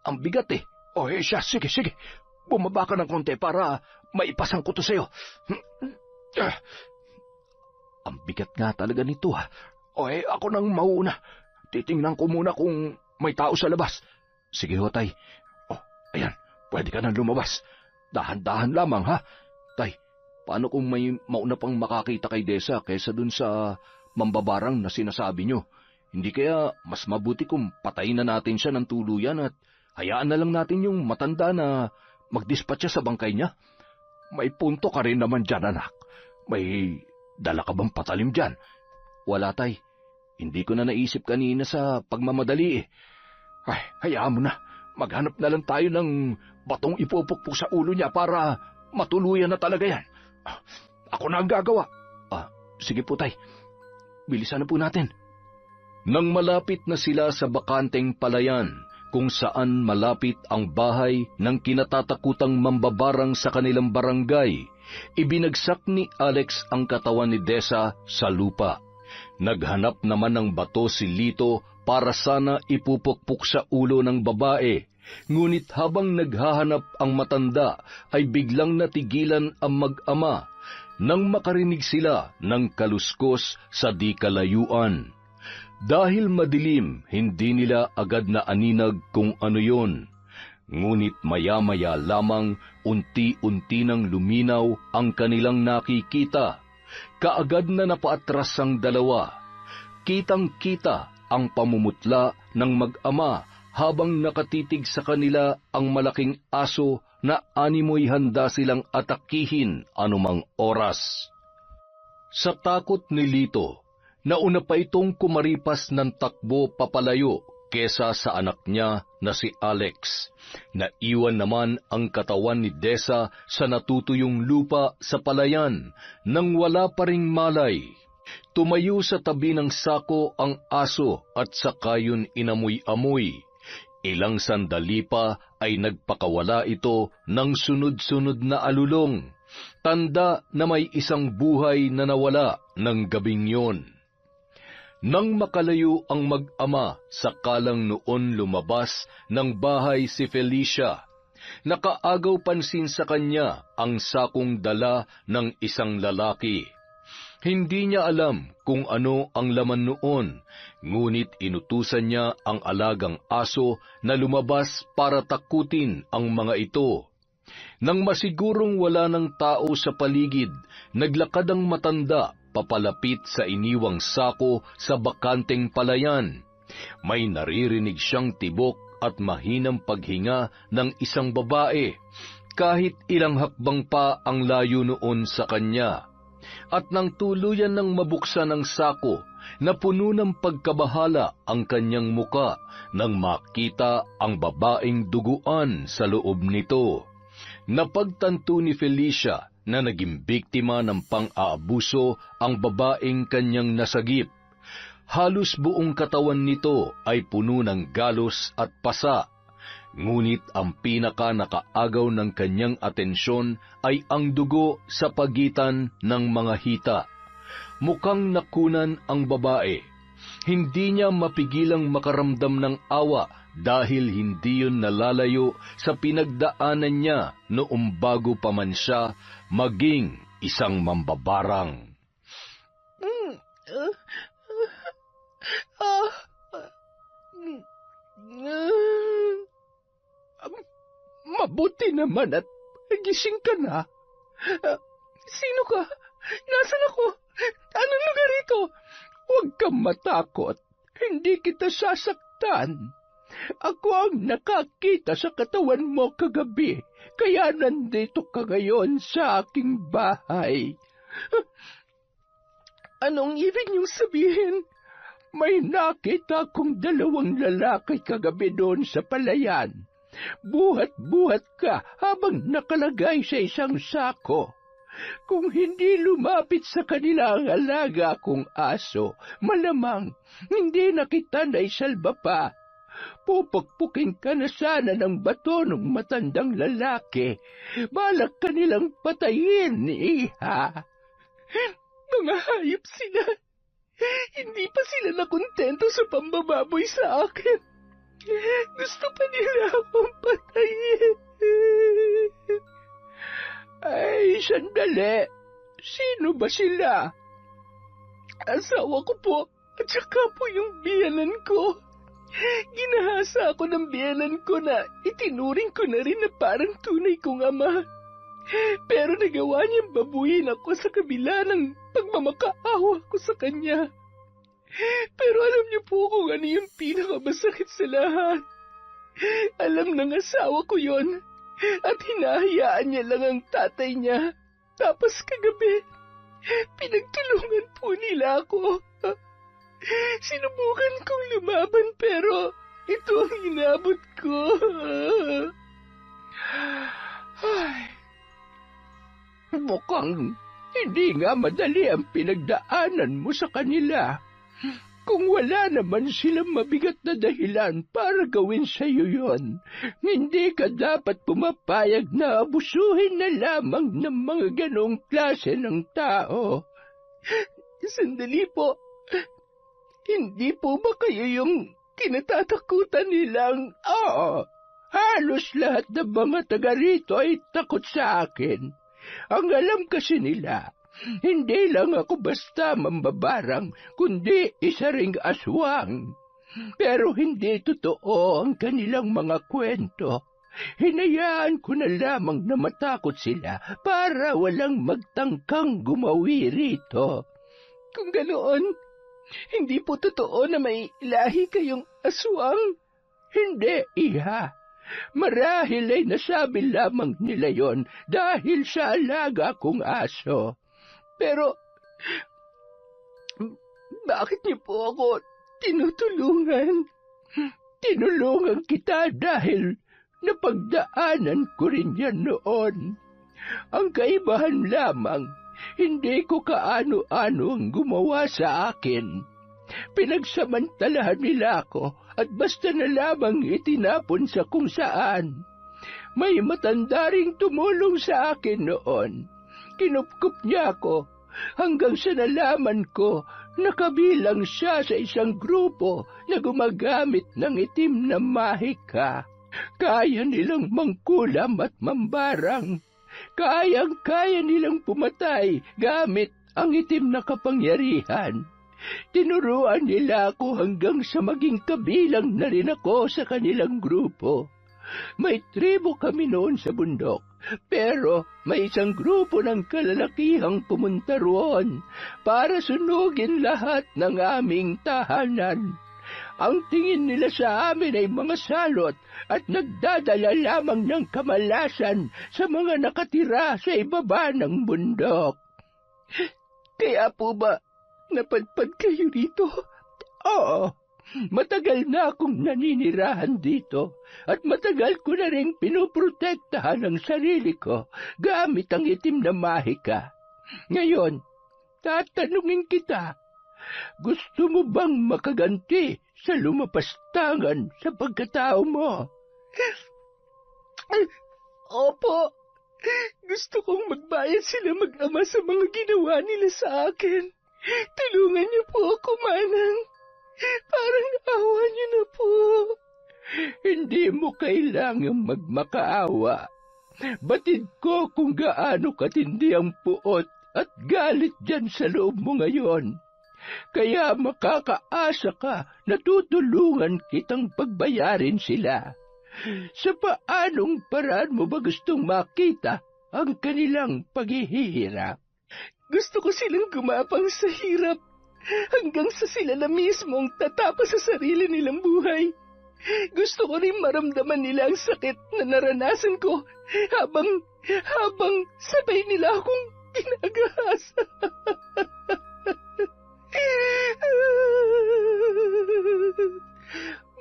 Ang bigat eh. O siya, sige. Bumaba ka ng konti para maipasan ko to sa'yo. Ang bigat nga talaga nito, ha? O ako nang mauna. Titingnan ko muna kung may tao sa labas. Sige ho, Tay. Oh, ayan, pwede ka nang lumabas. Dahan-dahan lamang, ha? Tay, paano kung may mauna pang makakita kay Desa kaysa dun sa mambabarang na sinasabi nyo? Hindi kaya mas mabuti kung patayin na natin siya ng tuluyan at hayaan na lang natin yung matanda na mag-dispatch siya sa bangkay niya? May punto ka rin naman dyan, anak. May dala ka bang patalim dyan? Wala, Tay. Hindi ko na naisip kanina sa pagmamadali eh. Ay, hayaan mo na. Maghanap na lang tayo ng batong ipupukpok sa ulo niya para matuluyan na talaga yan. Ako na ang gagawa. Sige po, Tay. Bilisan na po natin. Nang malapit na sila sa bakanteng palayan, kung saan malapit ang bahay ng kinatatakutang mambabarang sa kanilang barangay, ibinagsak ni Alex ang katawan ni Desa sa lupa. Naghanap naman ng bato si Lito para sana ipupukpok sa ulo ng babae. Ngunit habang naghahanap ang matanda ay biglang natigilan ang mag-ama nang makarinig sila ng kaluskos sa di kalayuan. Dahil madilim, hindi nila agad na aninag kung ano yon. Ngunit maya-maya lamang unti-unti nang luminaw ang kanilang nakikita. Kaagad na napaatras ang dalawa. Kitang-kita ang pamumutla ng mag-ama habang nakatitig sa kanila ang malaking aso na animoy handa silang atakihin anumang oras. Sa takot ni Lito, nauna pa itong kumaripas ng takbo papalayo kesa sa anak niya na si Alex. Naiwan naman ang katawan ni Desa sa natutuyong lupa sa palayan nang wala pa ring malay. Tumayo sa tabi ng sako ang aso at saka yun inamoy-amoy. Ilang sandali pa ay nagpakawala ito ng sunod-sunod na alulong. Tanda na may isang buhay na nawala ng gabing yon. Nang makalayo ang mag-ama, sakalang noon lumabas ng bahay si Felicia. Nakaagaw pansin sa kanya ang sakong dala ng isang lalaki. Hindi niya alam kung ano ang laman noon, ngunit inutusan niya ang alagang aso na lumabas para takutin ang mga ito. Nang masigurong wala ng tao sa paligid, naglakad ang matanda papalapit sa iniwang sako sa bakanteng palayan. May naririnig siyang tibok at mahinang paghinga ng isang babae, kahit ilang hakbang pa ang layo noon sa kanya. At nang tuluyan ng mabuksan ang sako, na puno ng pagkabahala ang kanyang muka nang makita ang babaeng duguan sa loob nito. Napagtanto ni Felicia na naging biktima ng pang-aabuso ang babaeng kanyang nasagip. Halos buong katawan nito ay puno ng galos at pasa. Ngunit ang pinaka-nakaagaw ng kanyang atensyon ay ang dugo sa pagitan ng mga hita. Mukhang nakunan ang babae. Hindi niya mapigilang makaramdam ng awa dahil hindi yun nalalayo sa pinagdaanan niya noong bago pa man siya maging isang mambabarang. Mabuti naman at gising ka na. Sino ka? Nasaan ako? Anong lugar ito? Huwag kang matakot. Hindi kita sasaktan. Ako ang nakakita sa katawan mo kagabi, kaya nandito ka ngayon sa aking bahay. Anong ibig niyong sabihin? May nakita kong 2 lalaki kagabi doon sa palayan. Buhat-buhat ka habang nakalagay sa isang sako. Kung hindi lumapit sa kanila ang alaga kong aso, malamang hindi na kita naisalba pa. Pupukpukin ka na sana ng bato ng matandang lalaki. Balak kanilang patayin, iha. Mga hayop sila. Hindi pa sila nakontento sa pambababoy sa akin. Gusto pa nila akong patayin. Ay, sandali. Sino ba sila? Asawa ko po, at saka po yung biyanan ko. Ginahasa ako ng biyanan ko na itinuring ko na rin na parang tunay kong ama. Pero nagawa niyang babuyin ako sa kabila ng pagmamakaawa ko sa kanya. Pero alam niyo po kung ano yung pinakamasakit sa lahat. Alam ng asawa ko yon. At hinahayaan niya lang ang tatay niya. Tapos kagabi, pinagtulungan po nila ako. Sinubukan kong lumaban pero ito ang inabot ko. Ay, mukhang hindi nga madali ang pinagdaanan mo sa kanila. Kung wala naman silang mabigat na dahilan para gawin sa iyo yon, hindi ka dapat pumapayag na abusuhin na lamang ng mga ganong klase ng tao. Sandali po, hindi po ba kayo yung kinatatakutan nilang, halos lahat ng mga taga rito ay takot sa akin. Ang alam kasi nila, hindi lang ako basta mambabarang, kundi isa ring aswang. Pero hindi totoo ang kanilang mga kwento. Hinayaan ko na lamang na matakot sila para walang magtangkang gumawi rito. Kung ganoon, hindi po totoo na may ilahi kayong aswang? Hindi, iha. Marahil ay nasabi lamang nila yon dahil sa alaga kong aso. Pero, bakit niyo po ako tinutulungan? Tinulungan kita dahil napagdaanan ko rin yan noon. Ang kaibahan lamang, hindi ko kaano-ano ang gumawa sa akin. Pinagsamantalahan nila ako at basta na lamang itinapon sa kung saan. May matanda ring tumulong sa akin noon. Kinupkup niya ako hanggang sa nalaman ko na kabilang siya sa isang grupo na gumagamit ng itim na mahika. Kaya nilang mangkulam at mambarang. Kayang-kaya nilang pumatay gamit ang itim na kapangyarihan. Tinuruan nila ako hanggang sa maging kabilang na rin ako sa kanilang grupo. May tribo kami noon sa bundok, pero may isang grupo ng kalalakihang pumunta roon para sunugin lahat ng aming tahanan. Ang tingin nila sa amin ay mga salot at nagdadala lamang ng kamalasan sa mga nakatira sa ibaba ng bundok. Kaya po ba napadpad kayo dito? Oo, matagal na akong naninirahan dito at matagal ko na rin pinoprotektahan ang sarili ko gamit ang itim na mahika. Ngayon, tatanungin kita, gusto mo bang makaganti sa lumapastangan sa pagkatao mo? Opo, gusto kong magbayad sila mag-ama sa mga ginawa nila sa akin. Tulungan niyo po ako, Manang. Parang awa niyo na po. Hindi mo kailangang magmakaawa. Batid ko kung gaano katindi ang puot at galit dyan sa loob mo ngayon. Kaya makakaasa ka na tutulungan kitang pagbayarin sila. Sa paanong paraan mo ba gustong makita ang kanilang paghihirap? Gusto ko silang gumapang sa hirap hanggang sa sila na mismong tatapa sa sarili nilang buhay. Gusto ko rin maramdaman nila ang sakit na naranasan ko habang sabay nila akong ginagahasa.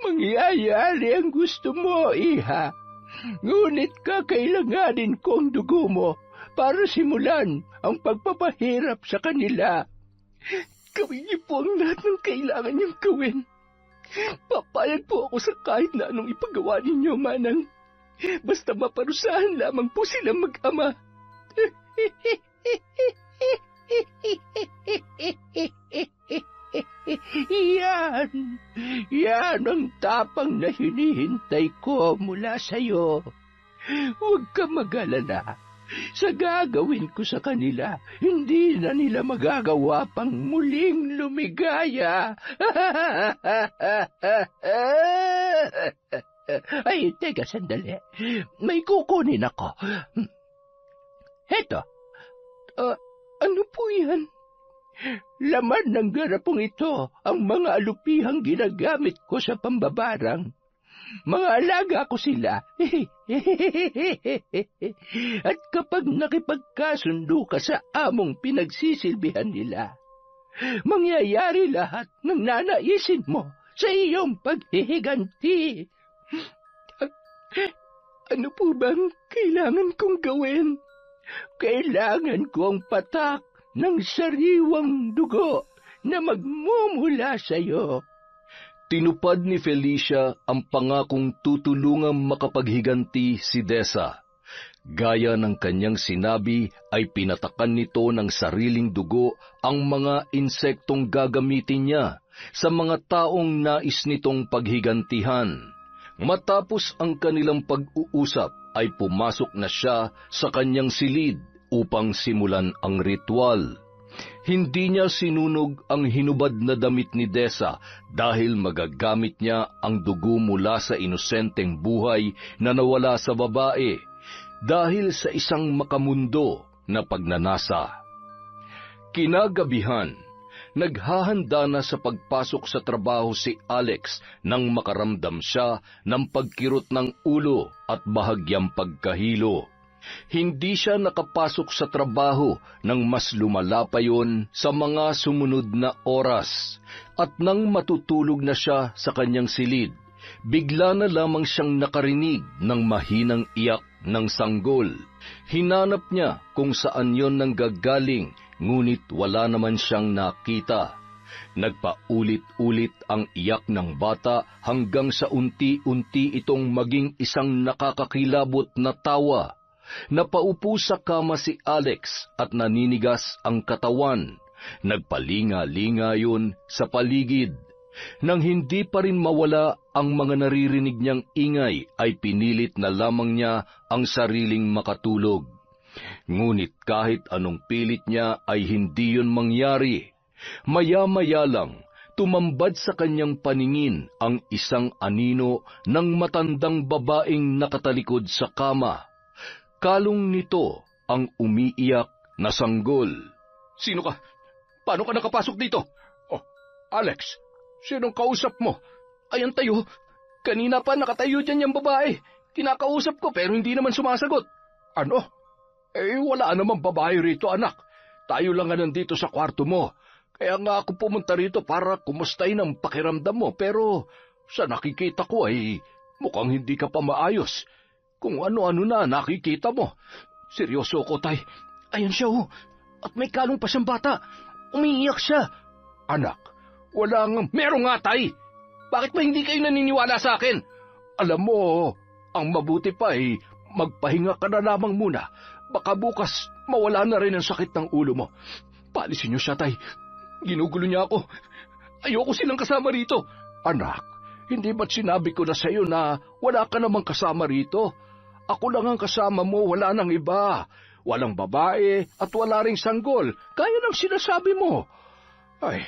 Mangyayari ang gusto mo, Iha. Ngunit kakailanganin ko ang dugo mo para simulan ang pagpapahirap sa kanila. Gawin niyo po ang lahat ng kailangan niyong gawin. Papayag po ako sa kahit na anong ipagawa ninyo, Manang. Basta maparusahan lamang po silang mag-ama. Yan ang tapang na hinihintay ko mula sa'yo. Huwag ka mag-alala. Sa gagawin ko sa kanila, hindi na nila magagawa pang muling lumigaya. Ay, teka, sandali. May kukunin ako. Heto. Ano po yan? Laman ng garapong ito ang mga alupihang ginagamit ko sa pambabarang. Mga alaga ko sila. At kapag nakipagkasundo ka sa among pinagsisilbihan nila, mangyayari lahat ng nanaisin mo sa iyong paghihiganti. Ano po bang kailangan kong gawin? Kailangan kong patak ng sariwang dugo na magmumula sa iyo. Tinupad ni Felicia ang pangakong tutulungang makapaghiganti si Desa. Gaya ng kanyang sinabi ay pinatakan nito ng sariling dugo ang mga insektong gagamitin niya sa mga taong nais nitong paghigantihan. Matapos ang kanilang pag-uusap ay pumasok na siya sa kanyang silid upang simulan ang ritual. Hindi niya sinunog ang hinubad na damit ni Desa dahil magagamit niya ang dugo mula sa inosenteng buhay na nawala sa babae dahil sa isang makamundo na pagnanasa. Kinagabihan, naghahanda na sa pagpasok sa trabaho si Alex nang makaramdam siya ng pagkirot ng ulo at bahagyang pagkahilo. Hindi siya nakapasok sa trabaho nang mas lumala pa yon sa mga sumunod na oras. At nang matutulog na siya sa kanyang silid, bigla na lamang siyang nakarinig ng mahinang iyak ng sanggol. Hinanap niya kung saan yon nanggagaling, ngunit wala naman siyang nakita. Nagpaulit-ulit ang iyak ng bata hanggang sa unti-unti itong maging isang nakakakilabot na tawa. Napaupo sa kama si Alex at naninigas ang katawan. Nagpalinga-linga yun sa paligid. Nang hindi pa rin mawala ang mga naririnig niyang ingay, ay pinilit na lamang niya ang sariling makatulog. Ngunit kahit anong pilit niya ay hindi yun mangyari. Maya-maya lang, tumambad sa kanyang paningin ang isang anino ng matandang babaeng nakatalikod sa kama. Kalong nito ang umiiyak na sanggol. Sino ka? Paano ka nakapasok dito? Oh, Alex, sinong kausap mo? Ayan tayo. Kanina pa nakatayo dyan yung babae. Kinakausap ko pero hindi naman sumasagot. Ano? Wala namang babae rito, anak. Tayo lang nga nandito sa kwarto mo. Kaya nga ako pumunta rito para kumustahin ang pakiramdam mo. Pero sa nakikita ko ay mukhang hindi ka pa maayos. Kung ano-ano na nakikita mo. Seryoso ko, tay. Ayan siya, oh. At may kalong pa siyang bata. Umiiyak siya. Anak, wala nga... Meron nga, tay. Bakit ba hindi kayo naniniwala sa akin? Alam mo, ang mabuti pa ay magpahinga ka na lamang muna. Baka bukas mawala na rin ang sakit ng ulo mo. Paalisin niyo siya, tay. Ginugulo niya ako. Ayoko silang kasama rito. Anak, hindi ba't sinabi ko na sa'yo na wala ka namang kasama rito? Ako lang ang kasama mo, wala nang iba. Walang babae at wala ring sanggol. Kaya nang sinasabi mo. Ay,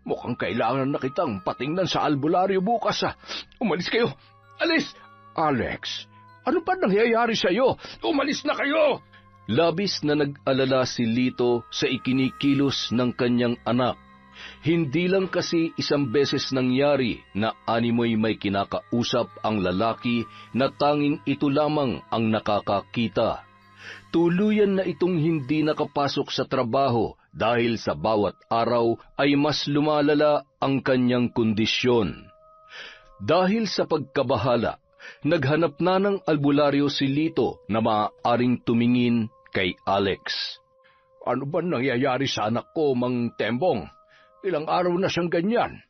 mukhang kailangan na kitang patingnan sa albularyo bukas, ah. Umalis kayo. Alis! Alex, ano ba nangyayari sa'yo? Umalis na kayo! Labis na nag-alala si Lito sa ikinikilos ng kanyang anak. Hindi lang kasi isang beses nangyari na animoy may kinakausap ang lalaki na tanging ito lamang ang nakakakita. Tuluyan na itong hindi nakapasok sa trabaho dahil sa bawat araw ay mas lumalala ang kanyang kondisyon. Dahil sa pagkabahala, naghanap na ng albularyo si Lito na maaaring tumingin kay Alex. Ano ba nangyayari sa anak ko, Mang Tembong? Ilang araw na siyang ganyan.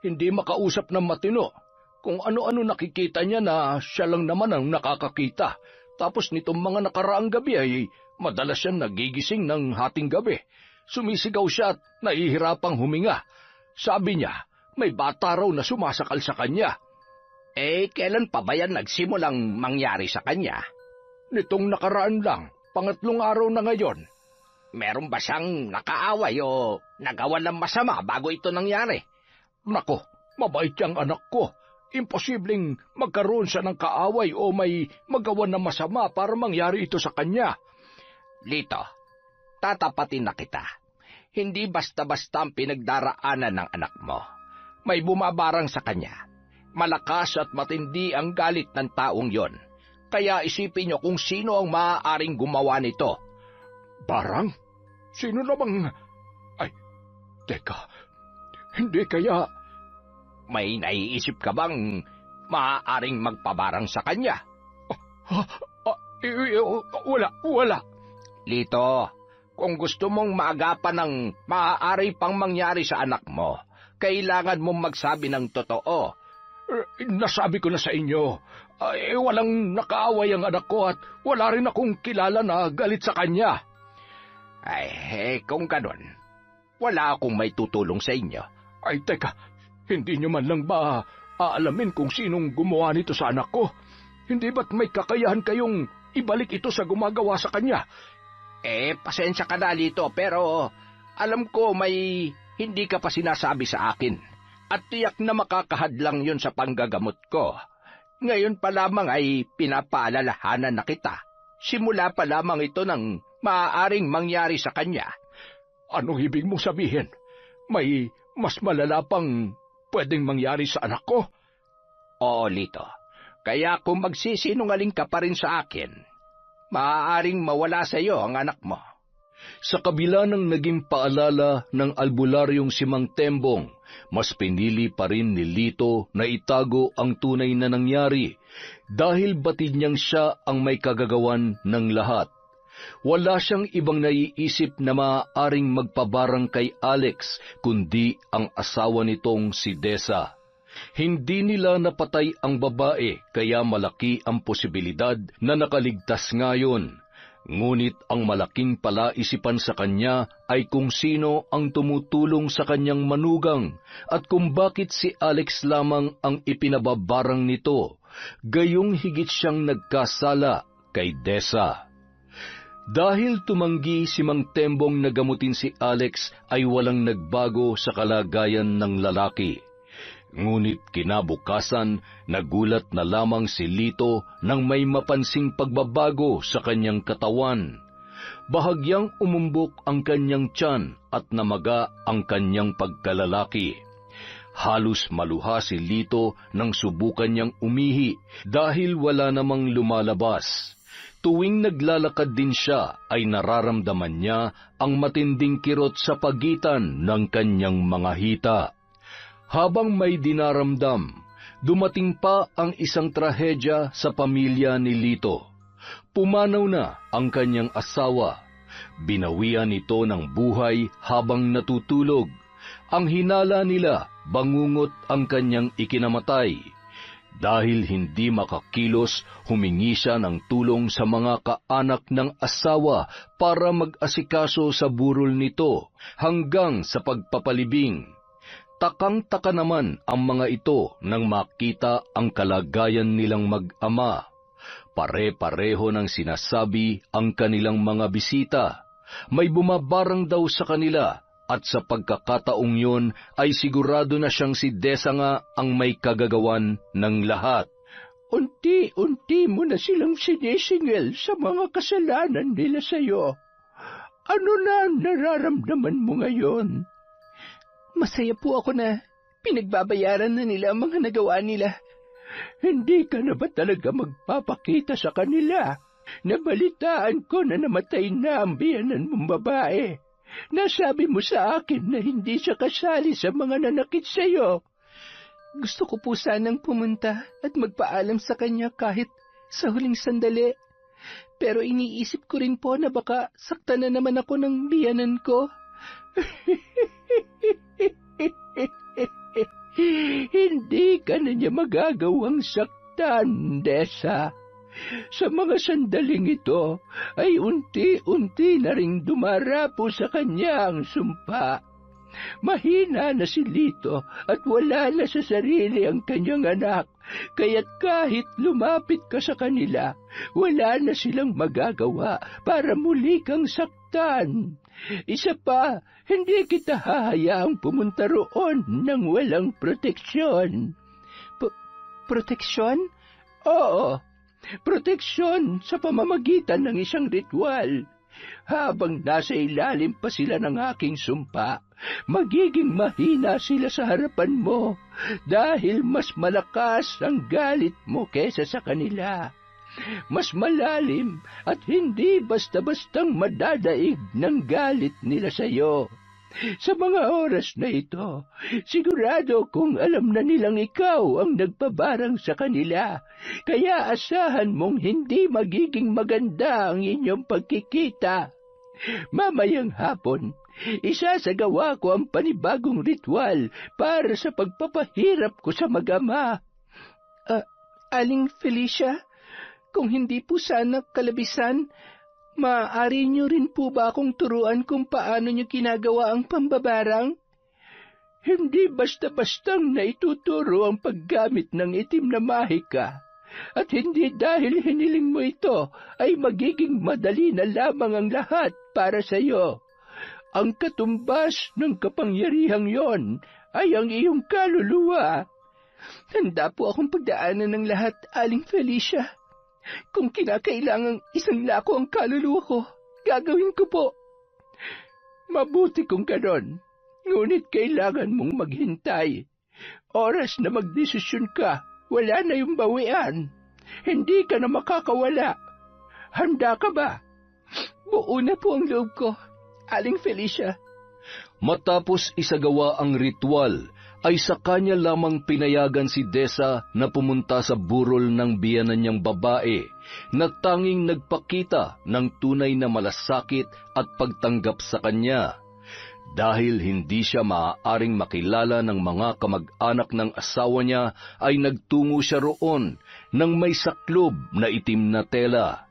Hindi makausap ng matino. Kung ano-ano nakikita niya na siya lang naman ang nakakakita. Tapos nitong mga nakaraang gabi ay madalas siyang nagigising ng hating gabi. Sumisigaw siya at nahihirapang huminga. Sabi niya, may bata raw na sumasakal sa kanya. Kailan pa ba yan nagsimulang mangyari sa kanya? Nitong nakaraan lang, pangatlong araw na ngayon. Meron ba siyang nakaaway o nagawa ng masama bago ito nangyari? Nako, mabait yang anak ko. Imposibleng magkaroon siya ng kaaway o may magawa ng masama para mangyari ito sa kanya. Lito, tatapatin na kita. Hindi basta-basta ang pinagdaraanan ng anak mo. May bumabarang sa kanya. Malakas at matindi ang galit ng taong yon. Kaya isipin niyo kung sino ang maaaring gumawa nito. Barang? Sino namang... Ay, teka, hindi kaya... May naiisip ka bang maaaring magpabarang sa kanya? Wala. Lito, kung gusto mong maagapan ng maaari pang mangyari sa anak mo, kailangan mong magsabi ng totoo. Nasabi ko na sa inyo, walang nakaaway ang anak ko at wala rin akong kilala na galit sa kanya. Kung ganun, wala akong may tutulong sa inyo. Ay, teka, hindi nyo man lang ba aalamin kung sinong gumawa nito sa anak ko? Hindi ba't may kakayahan kayong ibalik ito sa gumagawa sa kanya? Pasensya ka na, Lito, pero alam ko may hindi ka pa sinasabi sa akin. At tiyak na makakahadlang yun sa panggagamot ko. Ngayon pa lamang ay pinapaalalahanan na kita. Simula pa lamang ito ng maaaring mangyari sa kanya. Anong ibig mong sabihin? May mas malala pang pwedeng mangyari sa anak ko? Oo, Lito. Kaya kung magsisinungaling ka pa rin sa akin, maaaring mawala sa iyo ang anak mo. Sa kabila ng naging paalala ng albularyong si Mang Tembong, mas pinili pa rin ni Lito na itago ang tunay na nangyari dahil batid niyang siya ang may kagagawan ng lahat. Wala siyang ibang naiisip na maaaring magpabarang kay Alex kundi ang asawa nitong si Desa. Hindi nila napatay ang babae kaya malaki ang posibilidad na nakaligtas ngayon. Ngunit ang malaking palaisipan sa kanya ay kung sino ang tumutulong sa kanyang manugang at kung bakit si Alex lamang ang ipinababarang nito, gayong higit siyang nagkasala kay Desa. Dahil tumanggi si Mang Tembong na gamutin si Alex ay walang nagbago sa kalagayan ng lalaki. Ngunit kinabukasan, nagulat na lamang si Lito nang may mapansing pagbabago sa kanyang katawan. Bahagyang umumbok ang kanyang tiyan at namaga ang kanyang pagkalalaki. Halos maluha si Lito nang subukan niyang umihi dahil wala namang lumalabas. Tuwing naglalakad din siya ay nararamdaman niya ang matinding kirot sa pagitan ng kanyang mga hita. Habang may dinaramdam, dumating pa ang isang trahedya sa pamilya ni Lito. Pumanaw na ang kanyang asawa. Binawian ito ng buhay habang natutulog. Ang hinala nila, bangungot ang kanyang ikinamatay. Dahil hindi makakilos, humingi siya ng tulong sa mga kaanak ng asawa para mag-asikaso sa burol nito hanggang sa pagpapalibing. Takang-taka naman ang mga ito nang makita ang kalagayan nilang mag-ama. Pare-pareho ng sinasabi ang kanilang mga bisita. May bumabarang daw sa kanila. At sa pagkakataong yun ay sigurado na siyang si Desa nga ang may kagagawan ng lahat. Unti-unti mo na silang sinisingil sa mga kasalanan nila sa iyo. Ano na nararamdaman mo ngayon? Masaya po ako na pinagbabayaran na nila ang mga nagawa nila. Hindi ka na ba talaga magpapakita sa kanila? Nabalitaan ko na namatay na ang biyanan mong babae. Nasabi mo sa akin na hindi siya kasali sa mga nanakit sa iyo. Gusto ko po sanang pumunta at magpaalam sa kanya kahit sa huling sandali. Pero iniisip ko rin po na baka saktan na naman ako ng biyanan ko. Hindi ka na niya magagawang saktan, Desa. Sa mga sandaling ito ay unti-unti na ring dumarapo sa kanya ang sumpa. Mahina na si Lito at wala na sa sarili ang kanyang anak, kaya't kahit lumapit ka sa kanila, wala na silang magagawa para muli kang saktan. Isa pa, hindi kita hahayaang pumunta roon nang walang proteksyon. Proteksyon? Oo. Proteksyon sa pamamagitan ng isang ritual. Habang nasa ilalim pa sila ng aking sumpa, magiging mahina sila sa harapan mo dahil mas malakas ang galit mo kesa sa kanila. Mas malalim at hindi basta-bastang madadaig ng galit nila sa iyo. Sa mga oras na ito, sigurado kong alam na nilang ikaw ang nagpabarang sa kanila, kaya asahan mong hindi magiging maganda ang inyong pagkikita. Mamayang hapon, isasagawa ko ang panibagong ritual para sa pagpapahirap ko sa mag-ama. Aling Felicia, kung hindi po sana kalabisan, maaari niyo rin po ba akong turuan kung paano niyo ginagawa ang pambabarang? Hindi basta-bastang naituturo ang paggamit ng itim na mahika. At hindi dahil hiniling mo ito ay magiging madali na lamang ang lahat para sa iyo. Ang katumbas ng kapangyarihang yon ay ang iyong kaluluwa. Handa po akong pagdaanan ng lahat, Aling Felicia. Kung kinakailangang isang lako ang kaluluwa ko, gagawin ko po. Mabuti kung ganon, ngunit kailangan mong maghintay. Oras na magdesisyon ka, wala na yung bawian. Hindi ka na makakawala. Handa ka ba? Buo na po ang loob ko, Aling Felicia. Matapos isagawa ang ritual, ay sa kanya lamang pinayagan si Desa na pumunta sa burol ng biyanan niyang babae na tanging nagpakita ng tunay na malasakit at pagtanggap sa kanya. Dahil hindi siya maaaring makilala ng mga kamag-anak ng asawa niya, ay nagtungo siya roon ng may saklob na itim na tela.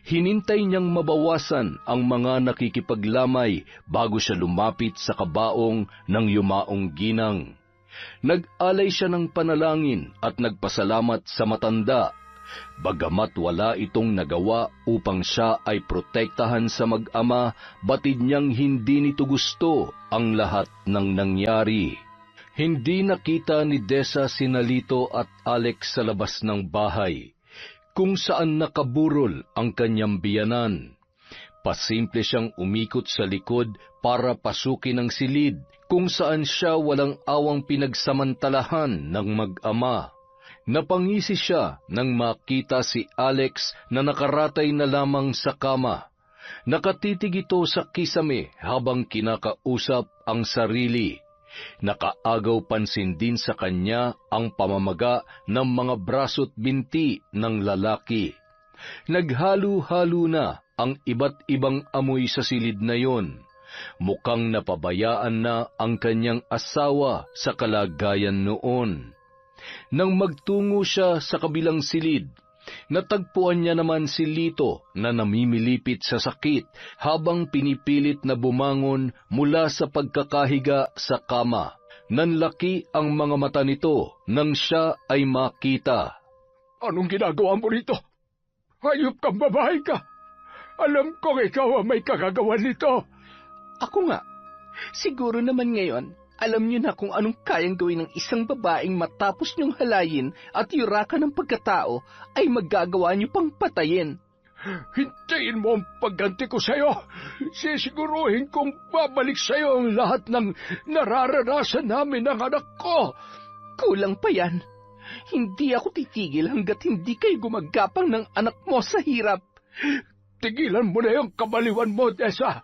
Hinintay niyang mabawasan ang mga nakikipaglamay bago siya lumapit sa kabaong ng yumaong ginang. Nag-alay siya ng panalangin at nagpasalamat sa matanda, bagamat wala itong nagawa upang siya ay protektahan sa mag-ama, batid niyang hindi nito gusto ang lahat ng nangyari. Hindi nakita ni Desa sina Lito at Alex sa labas ng bahay, kung saan nakaburol ang kanyang biyanan. Pasimple siyang umikot sa likod para pasukin ang silid, kung saan siya walang awang pinagsamantalahan ng mag-ama. Napangisi siya nang makita si Alex na nakaratay na lamang sa kama. Nakatitig ito sa kisame habang kinakausap ang sarili. Nakaagaw pansin din sa kanya ang pamamaga ng mga braso't binti ng lalaki. Naghalo-halo na ang iba't ibang amoy sa silid na yon. Mukhang napabayaan na ang kanyang asawa sa kalagayan noon. Nang magtungo siya sa kabilang silid, natagpuan niya naman si Lito na namimilipit sa sakit habang pinipilit na bumangon mula sa pagkakahiga sa kama. Nanlaki ang mga mata nito nang siya ay makita. Anong ginagawa mo rito? Hayop kang babae ka! Alam kong ikaw ang may kagagawan nito. Ako nga. Siguro naman ngayon, alam niyo na kung anong kayang gawin ng isang babaeng matapos niyong halayin at yurakan ng pagkatao ay magagawa niyo pang patayin. Hintayin mo ang pagganti ko sa'yo. Sisiguruhin kong babalik sa'yo ang lahat ng nararanasan namin ng anak ko. Kulang pa yan. Hindi ako titigil hanggat hindi kayo gumagapang ng anak mo sa hirap. Tigilan mo na yung kabaliwan mo, Desa.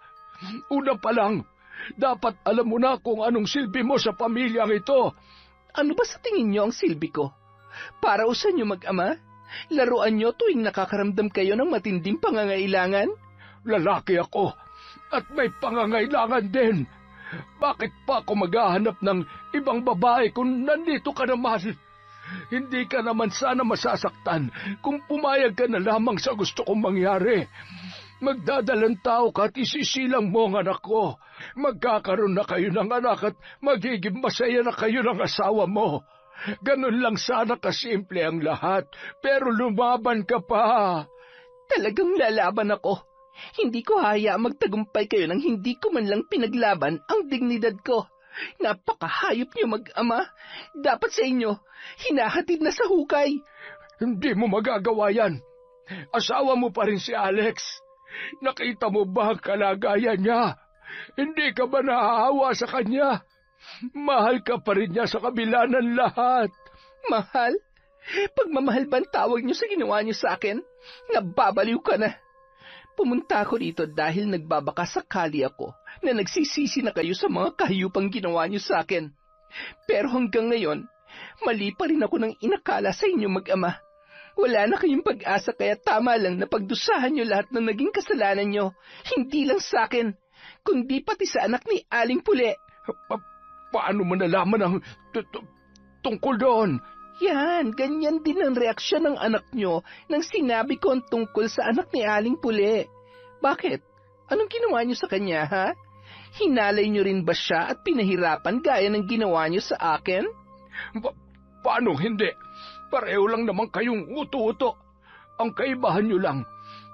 Una pa lang, dapat alam mo na kung anong silbi mo sa pamilyang ito. Ano ba sa tingin niyo ang silbi ko? Para usan niyo mag-ama? Laruan niyo tuwing nakakaramdam kayo ng matinding pangangailangan? Lalaki ako at may pangangailangan din. Bakit pa ako maghahanap ng ibang babae kung nandito ka naman? Hindi ka naman sana masasaktan kung pumayag ka na lamang sa gusto kong mangyari. Magdadalang tao ka at isisilang mo ang anak ko. Magkakaroon na kayo ng anak at magiging masaya na kayo ng asawa mo. Ganun lang sana kasimple ang lahat, pero lumaban ka pa. Talagang lalaban ako. Hindi ko hayaang magtagumpay kayo nang hindi ko man lang pinaglaban ang dignidad ko. Napakahayop niyo mag-ama. Dapat sa inyo, hinahatid na sa hukay. Hindi mo magagawa yan. Asawa mo pa rin si Alex. Nakita mo ba ang kalagayan niya? Hindi ka ba naaawa sa kanya? Mahal ka pa rin niya sa kabila ng lahat. Mahal? Pagmamahal ba ang tawag niyo sa ginawa niyo sa akin? Nababaliw ka na. Pumunta ako rito dahil nagbabaka sakali ako na nagsisisi na kayo sa mga kahiyupang ginawa niyo sa akin. Pero hanggang ngayon, mali pa rin ako ng inakala sa inyo mag-ama. Wala na kayong pag-asa kaya tama lang na pagdusahan niyo lahat ng naging kasalanan niyo. Hindi lang sa akin, kundi pati sa anak ni Aling Pule. Paano mo nalaman ang tungkol doon? Yan, ganyan din ang reaksyon ng anak niyo nang sinabi ko ang tungkol sa anak ni Aling Pule. Bakit? Anong ginawa niyo sa kanya, ha? Hinalay niyo rin ba siya at pinahirapan gaya ng ginawa niyo sa akin? Paano hindi? Pareho lang naman kayong uto-uto. Ang kaibahan niyo lang,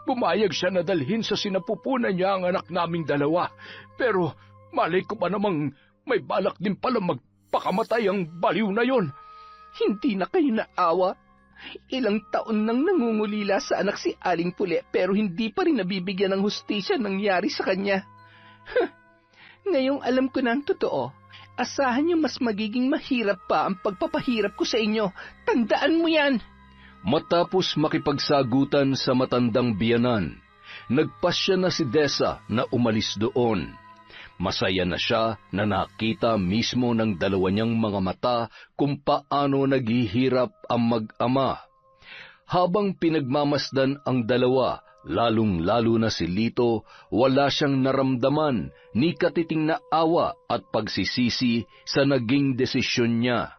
pumayag siya na dalhin sa sinapupunan niya ang anak naming dalawa. Pero malay ko pa namang may balak din pala magpakamatay ang baliw na yon. Hindi na kayo naawa. Ilang taon nang nangungulila sa anak si Aling Pule pero hindi pa rin nabibigyan ng hustisya nangyari sa kanya. Ngayong alam ko na ang totoo, asahan niyo mas magiging mahirap pa ang pagpapahirap ko sa inyo. Tandaan mo yan! Matapos makipagsagutan sa matandang biyanan, nagpasya na si Desa na umalis doon. Masaya na siya na nakita mismo ng dalawa niyang mga mata kung paano naghihirap ang mag-ama. Habang pinagmamasdan ang dalawa, lalong-lalo na si Lito, wala siyang naramdaman ni katiting na awa at pagsisisi sa naging desisyon niya.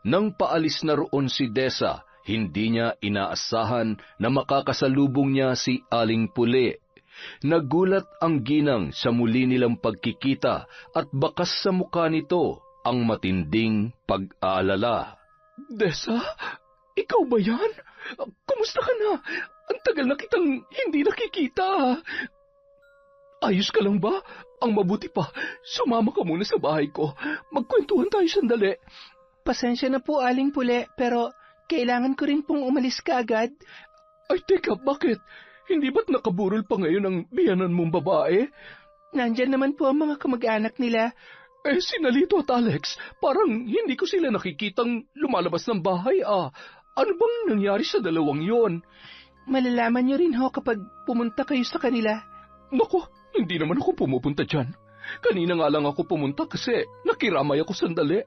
Nang paalis na roon si Desa, hindi niya inaasahan na makakasalubong niya si Aling Pule. Nagulat ang ginang sa muli nilang pagkikita at bakas sa mukha nito ang matinding pag-aalala. Desa, ikaw ba yan? Kumusta ka na? Ang tagal na kitang hindi nakikita. Ayos ka lang ba? Ang mabuti pa, sumama ka muna sa bahay ko. Magkwentuhan tayo sandali. Pasensya na po, Aling Pule, pero kailangan ko rin pong umalis kaagad. Ay, teka, bakit? Hindi ba't nakaburol pa ngayon ang biyanan mong babae? Nandyan naman po ang mga kamag-anak nila. Sina Lito at Alex, parang hindi ko sila nakikitang lumalabas ng bahay Ano bang nangyari sa dalawang yon? Malalaman niyo rin ho kapag pumunta kayo sa kanila. Naku, hindi naman ako pumupunta dyan. Kanina nga lang ako pumunta kasi nakiramay ako sandali.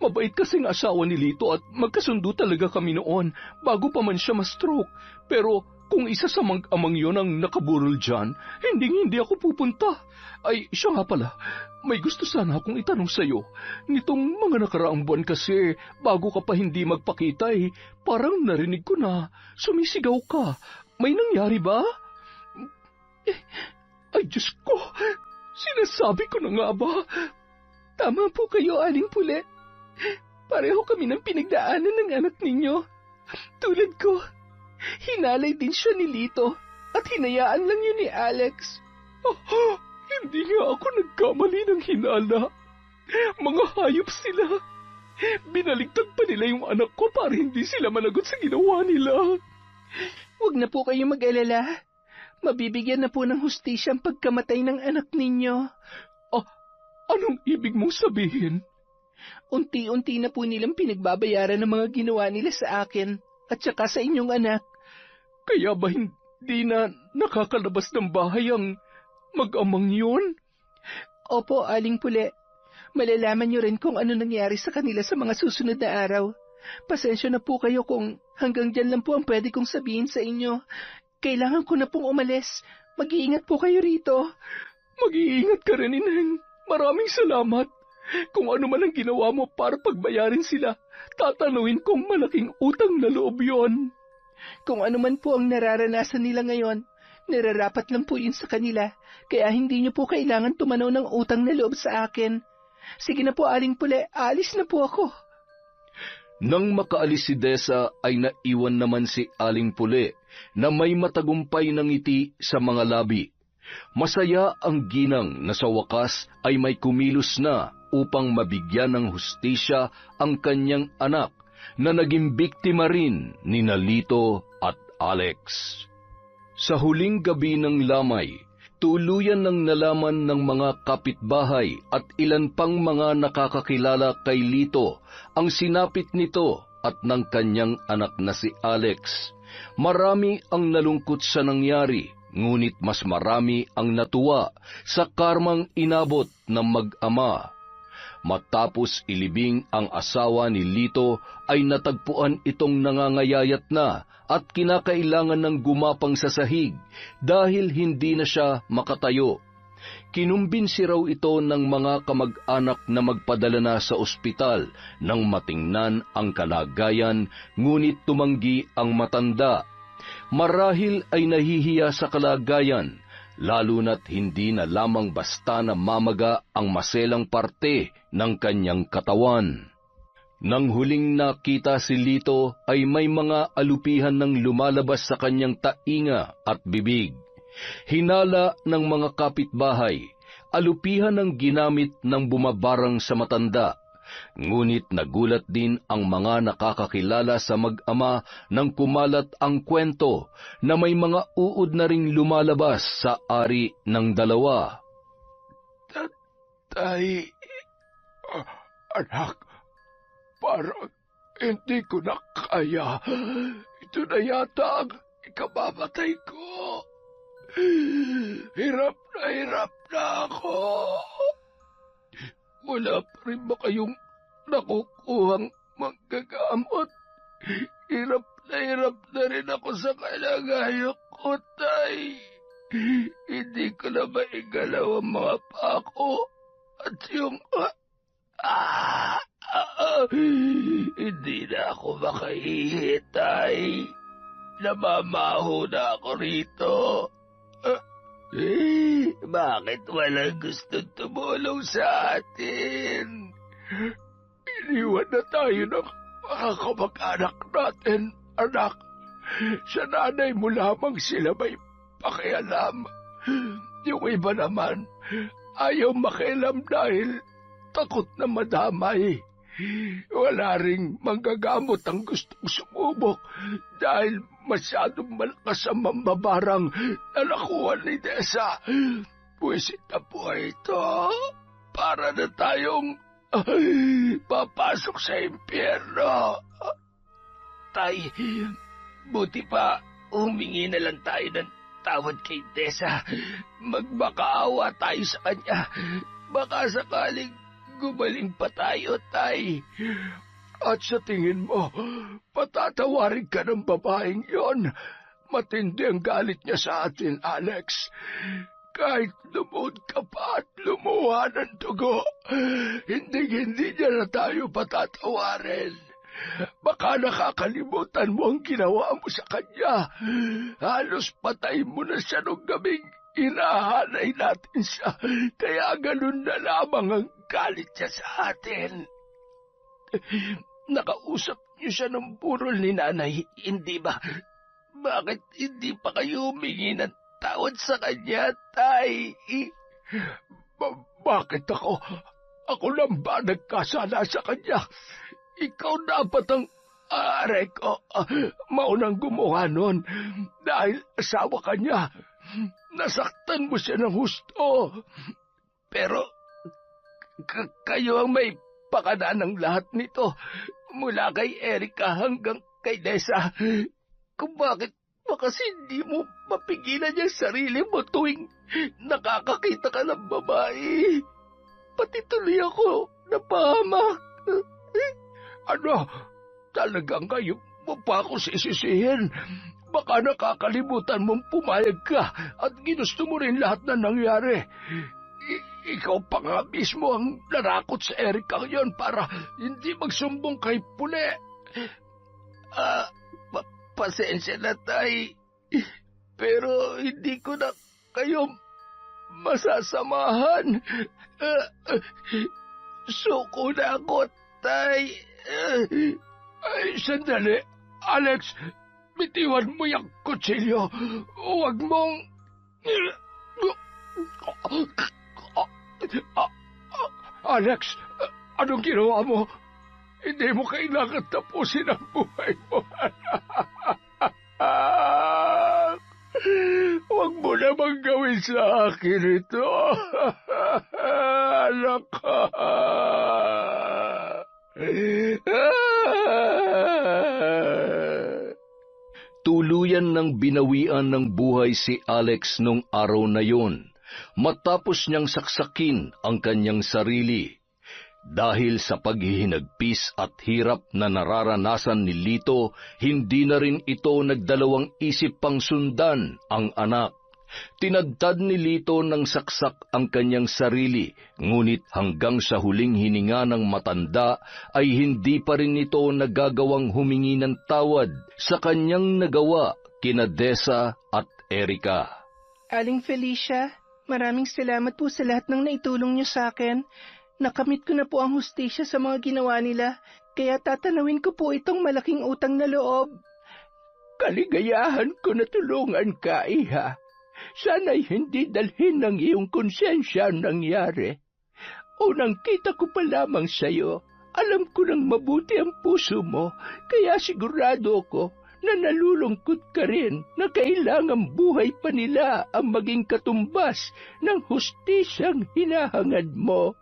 Mabait kasing asawa ni Lito at magkasundo talaga kami noon bago pa man siya ma-stroke. Pero kung isa sa mag-amang yon ang nakaburol dyan, hindi ako pupunta. Ay, siya nga pala, may gusto sana akong itanong sa'yo. Nitong mga nakaraang buwan kasi, bago ka pa hindi magpakita parang narinig ko na sumisigaw ka. May nangyari ba? Ay, Diyos ko, sinasabi ko na nga ba? Tama po kayo, Aling Pule. Pareho kami ng pinagdaanan ng anak ninyo. Tulad ko, hinalay din siya ni Lito at hinayaan lang yun ni Alex. Hindi nga ako nagkamali ng hinala. Mga hayop sila. Binaligtad pa nila yung anak ko para hindi sila managot sa ginawa nila. Huwag na po kayo mag-alala. Mabibigyan na po ng hustisya ang pagkamatay ng anak ninyo. Anong ibig mong sabihin? Unti-unti na po nilang pinagbabayaran ng mga ginawa nila sa akin at saka sa inyong anak. Kaya ba hindi na nakakalabas ng bahay ang mag-amang yun? Opo, Aling Pule. Malalaman niyo rin kung ano nangyari sa kanila sa mga susunod na araw. Pasensya na po kayo kung hanggang dyan lang po ang pwede kong sabihin sa inyo. Kailangan ko na pong umalis. Mag-iingat po kayo rito. Mag-iingat ka rin, Ineng. Maraming salamat. Kung ano man ang ginawa mo para pagbayarin sila, tatanungin kung malaking utang na loob yon. Kung ano man po ang nararanasan nila ngayon, nararapat lang po yun sa kanila, kaya hindi niyo po kailangan tumanaw ng utang na loob sa akin. Sige na po, Aling Pule, aalis na po ako. Nang makaalis si Desa ay naiwan naman si Aling Pule na may matagumpay na ngiti sa mga labi. Masaya ang ginang na sa wakas ay may kumilos na upang mabigyan ng hustisya ang kanyang anak na naging biktima rin ni Lito at Alex. Sa huling gabi ng lamay, tuluyan ng nalaman ng mga kapitbahay at ilan pang mga nakakakilala kay Lito ang sinapit nito at ng kanyang anak na si Alex. Marami ang nalungkot sa nangyari, ngunit mas marami ang natuwa sa karmang inabot ng mag-ama. Matapos ilibing ang asawa ni Lito ay natagpuan itong nangangayayat na at kinakailangan ng gumapang sa sahig dahil hindi na siya makatayo. Kinumbinsi raw ito ng mga kamag-anak na magpadala na sa ospital nang matingnan ang kalagayan, ngunit tumanggi ang matanda. Marahil ay nahihiya sa kalagayan, lalo na't hindi na lamang basta na mamaga ang maselang parte ng kanyang katawan. Nang huling nakita si Lito ay may mga alupihan ng lumalabas sa kanyang tainga at bibig. Hinala ng mga kapitbahay, alupihan ang ginamit ng bumabarang sa matanda. Ngunit nagulat din ang mga nakakakilala sa mag-ama nang kumalat ang kwento na may mga uod na ring lumalabas sa ari ng dalawa. Tatay, anak, parang hindi ko na kaya. Ito na yata ang ikababatay ko. Hirap na ako. Wala pa rin ba kayong nakukuhang manggagamot? Hirap na rin ako sa kalagayan ko, tay. Hindi ko na maigalaw ang mga pako at yung... Hindi na ako makaihi, tay. Namamaho na ako rito. Bakit walang gustong tumulong sa atin? Iniwan na tayo ng mga kamag-anak natin, anak. Sa nanay mo lamang sila may pakialam. Yung iba naman, ayaw makialam dahil takot na madamay. Wala ring manggagamot ang gustong sumubok dahil masyadong malakas ang mambabarang na nakuha ni Desa. Pwisit na po ito para na tayong papasok sa impyerno. Tay, buti pa humingi na lang tayo ng tawad kay Desa. Magmakaawa tayo sa kanya. Baka sakaling gumaling pa tayo, Tay. At sa tingin mo, patatawarin ka ng babaeng yon. Matindi ang galit niya sa atin, Alex. Kahit lumuhod ka pa at lumuha ng dugo, hindi niya na tayo patatawarin. Baka nakakalimutan mo ang ginawa mo sa kanya. Halos patay mo na siya nung gabing inahanay natin siya. Kaya ganun na lamang ang galit niya sa atin. Nakausap niyo siya ng burol ni Nanay, hindi ba? Bakit hindi pa kayo humingi ng tawad sa kanya, Tay? Bakit ako? Ako lang ba nagkasala sa kanya? Ikaw dapat ang ko. Maunang gumawa nun dahil asawa ka niya. Nasaktan mo siya ng husto. Pero kayo ang may pakana ng lahat nito, mula kay Erika hanggang kay Desa. Kung bakit kasi hindi mo mapigilan yung sarili mo tuwing nakakakita ka ng babae. Pati tuloy ako napahamak. Ano? Talagang kayo mo pa ako sisisihin? Baka nakakalimutan mong pumayag ka at ginusto mo rin lahat na nangyari. Ikaw pa nga mismo ang narakot sa Erika yon para hindi magsumbong kay Pule. Pasensya na, Tay. Pero hindi ko na kayo masasamahan. Suko na ako, Tay. Ay, sandali. Alex, bitiwan mo yung kutsilyo. Huwag mong... Alex, anong ginawa mo? Hindi mo kailangan tapusin ang buhay mo. Huwag mo namang gawin sa akin ito. Anak ka. Tuluyan ng binawian ng buhay si Alex nung araw na yon, matapos niyang saksakin ang kanyang sarili. Dahil sa paghihinagpis at hirap na nararanasan ni Lito, hindi na rin ito nagdalawang isip pang sundan ang anak. Tinadtad ni Lito ng saksak ang kanyang sarili, ngunit hanggang sa huling hininga ng matanda ay hindi pa rin ito nagagawang humingi ng tawad sa kanyang nagawa kina Desa at Erika. Aling Felicia, maraming salamat po sa lahat ng naitulong niyo sa akin. Nakamit ko na po ang hustisya sa mga ginawa nila, kaya tatanawin ko po itong malaking utang na loob. Kaligayahan ko na tulungan ka, Iha. Sana'y hindi dalhin ng iyong konsensya ang nangyari. Unang kita ko pa lamang sa'yo, alam ko nang mabuti ang puso mo, kaya sigurado ko na nalulungkot ka rin na kailangang buhay pa nila ang maging katumbas ng hustisyang hinahangad mo.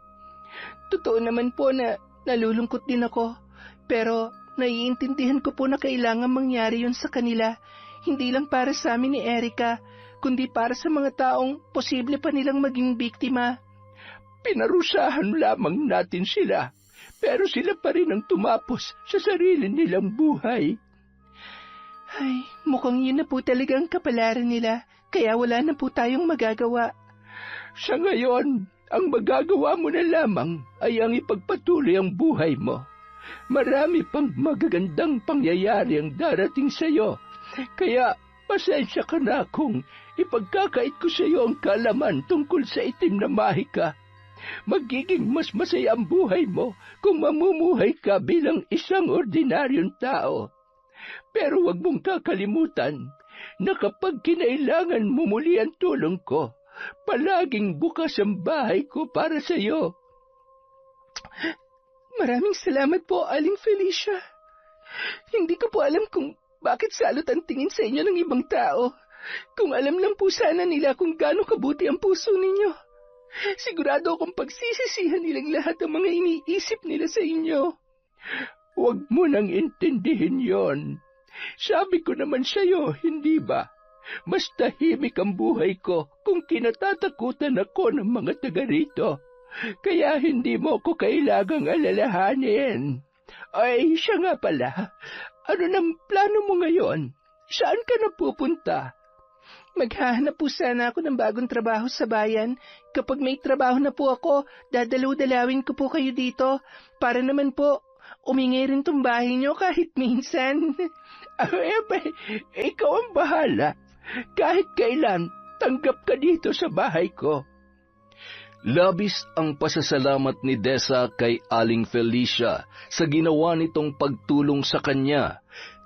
Totoo naman po na nalulungkot din ako, pero naiintindihan ko po na kailangan mangyari yun sa kanila, hindi lang para sa amin ni Erika, kundi para sa mga taong posible pa nilang maging biktima. Pinarusahan lamang natin sila, pero sila pa rin ang tumapos sa sarili nilang buhay. Ay, mukhang yun na po talagang kapalaran nila, kaya wala na po tayong magagawa. Sa ngayon, ang magagawa mo na lamang ay ang ipagpatuloy ang buhay mo. Marami pang magagandang pangyayari ang darating sa iyo, kaya pasensya ka na kung ipagkakait ko sa iyo ang kaalaman tungkol sa itim na mahika. Magiging mas masaya ang buhay mo kung mamumuhay ka bilang isang ordinaryong tao. Pero huwag mong kakalimutan na kapag kinailangan mo muli ang tulong ko, palaging bukas ang bahay ko para sa iyo. Maraming salamat po, Aling Felicia. Hindi ko po alam kung bakit salot ang tingin sa inyo ng ibang tao. Kung alam lang po sana nila kung gaano kabuti ang puso ninyo. Sigurado akong pagsisisihan nilang lahat ang mga iniisip nila sa inyo. Huwag mo nang intindihin yon. Sabi ko naman sa'yo, hindi ba? Mas tahimik ang buhay ko kung kinatatakutan ako ng mga taga rito. Kaya hindi mo ko kailangang alalahanin. Ay, siya nga pala. Ano nang plano mo ngayon? Saan ka napupunta? Maghahanap po sana ako ng bagong trabaho sa bayan. Kapag may trabaho na po ako, dadalaw-dalawin ko po kayo dito. Para naman po, umingi rin tong bahay nyo kahit minsan. Ikaw ang bahala. Kahit kailan, tanggap ka dito sa bahay ko. Labis ang pasasalamat ni Dessa kay Aling Felicia sa ginawa nitong pagtulong sa kanya,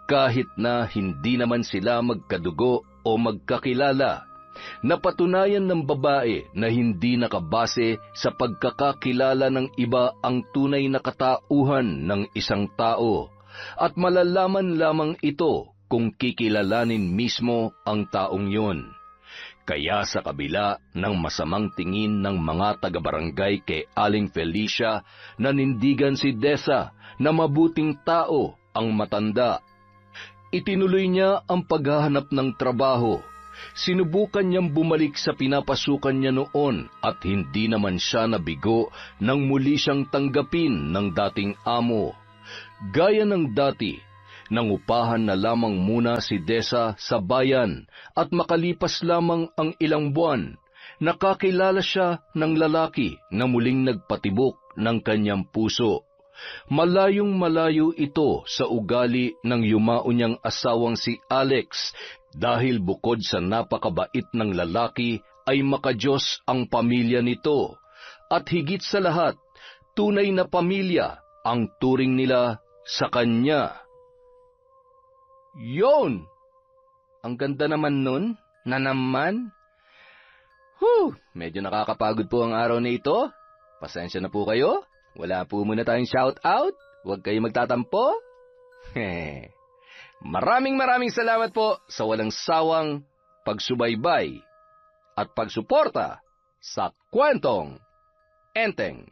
kahit na hindi naman sila magkadugo o magkakilala. Napatunayan ng babae na hindi nakabase sa pagkakakilala ng iba ang tunay na katauhan ng isang tao, at malalaman lamang ito kung kikilalanin mismo ang taong yun. Kaya sa kabila ng masamang tingin ng mga taga-barangay kay Aling Felicia, nanindigan si Dessa na mabuting tao ang matanda. Itinuloy niya ang paghahanap ng trabaho. Sinubukan niyang bumalik sa pinapasukan niya noon at hindi naman siya nabigo nang muli siyang tanggapin ng dating amo. Gaya ng dati, nangupahan na lamang muna si Dessa sa bayan at makalipas lamang ang ilang buwan, nakakilala siya ng lalaki na muling nagpatibok ng kanyang puso. Malayong malayo ito sa ugali ng yumao niyang asawang si Alex, dahil bukod sa napakabait ng lalaki ay makadiyos ang pamilya nito, at higit sa lahat, tunay na pamilya ang turing nila sa kanya. Yon! Ang ganda naman nun, na naman. Medyo nakakapagod po ang araw na ito. Pasensya na po kayo. Wala po muna tayong shout-out. Huwag kayong magtatampo. Maraming salamat po sa walang sawang pagsubaybay at pagsuporta sa Kwentong Enteng.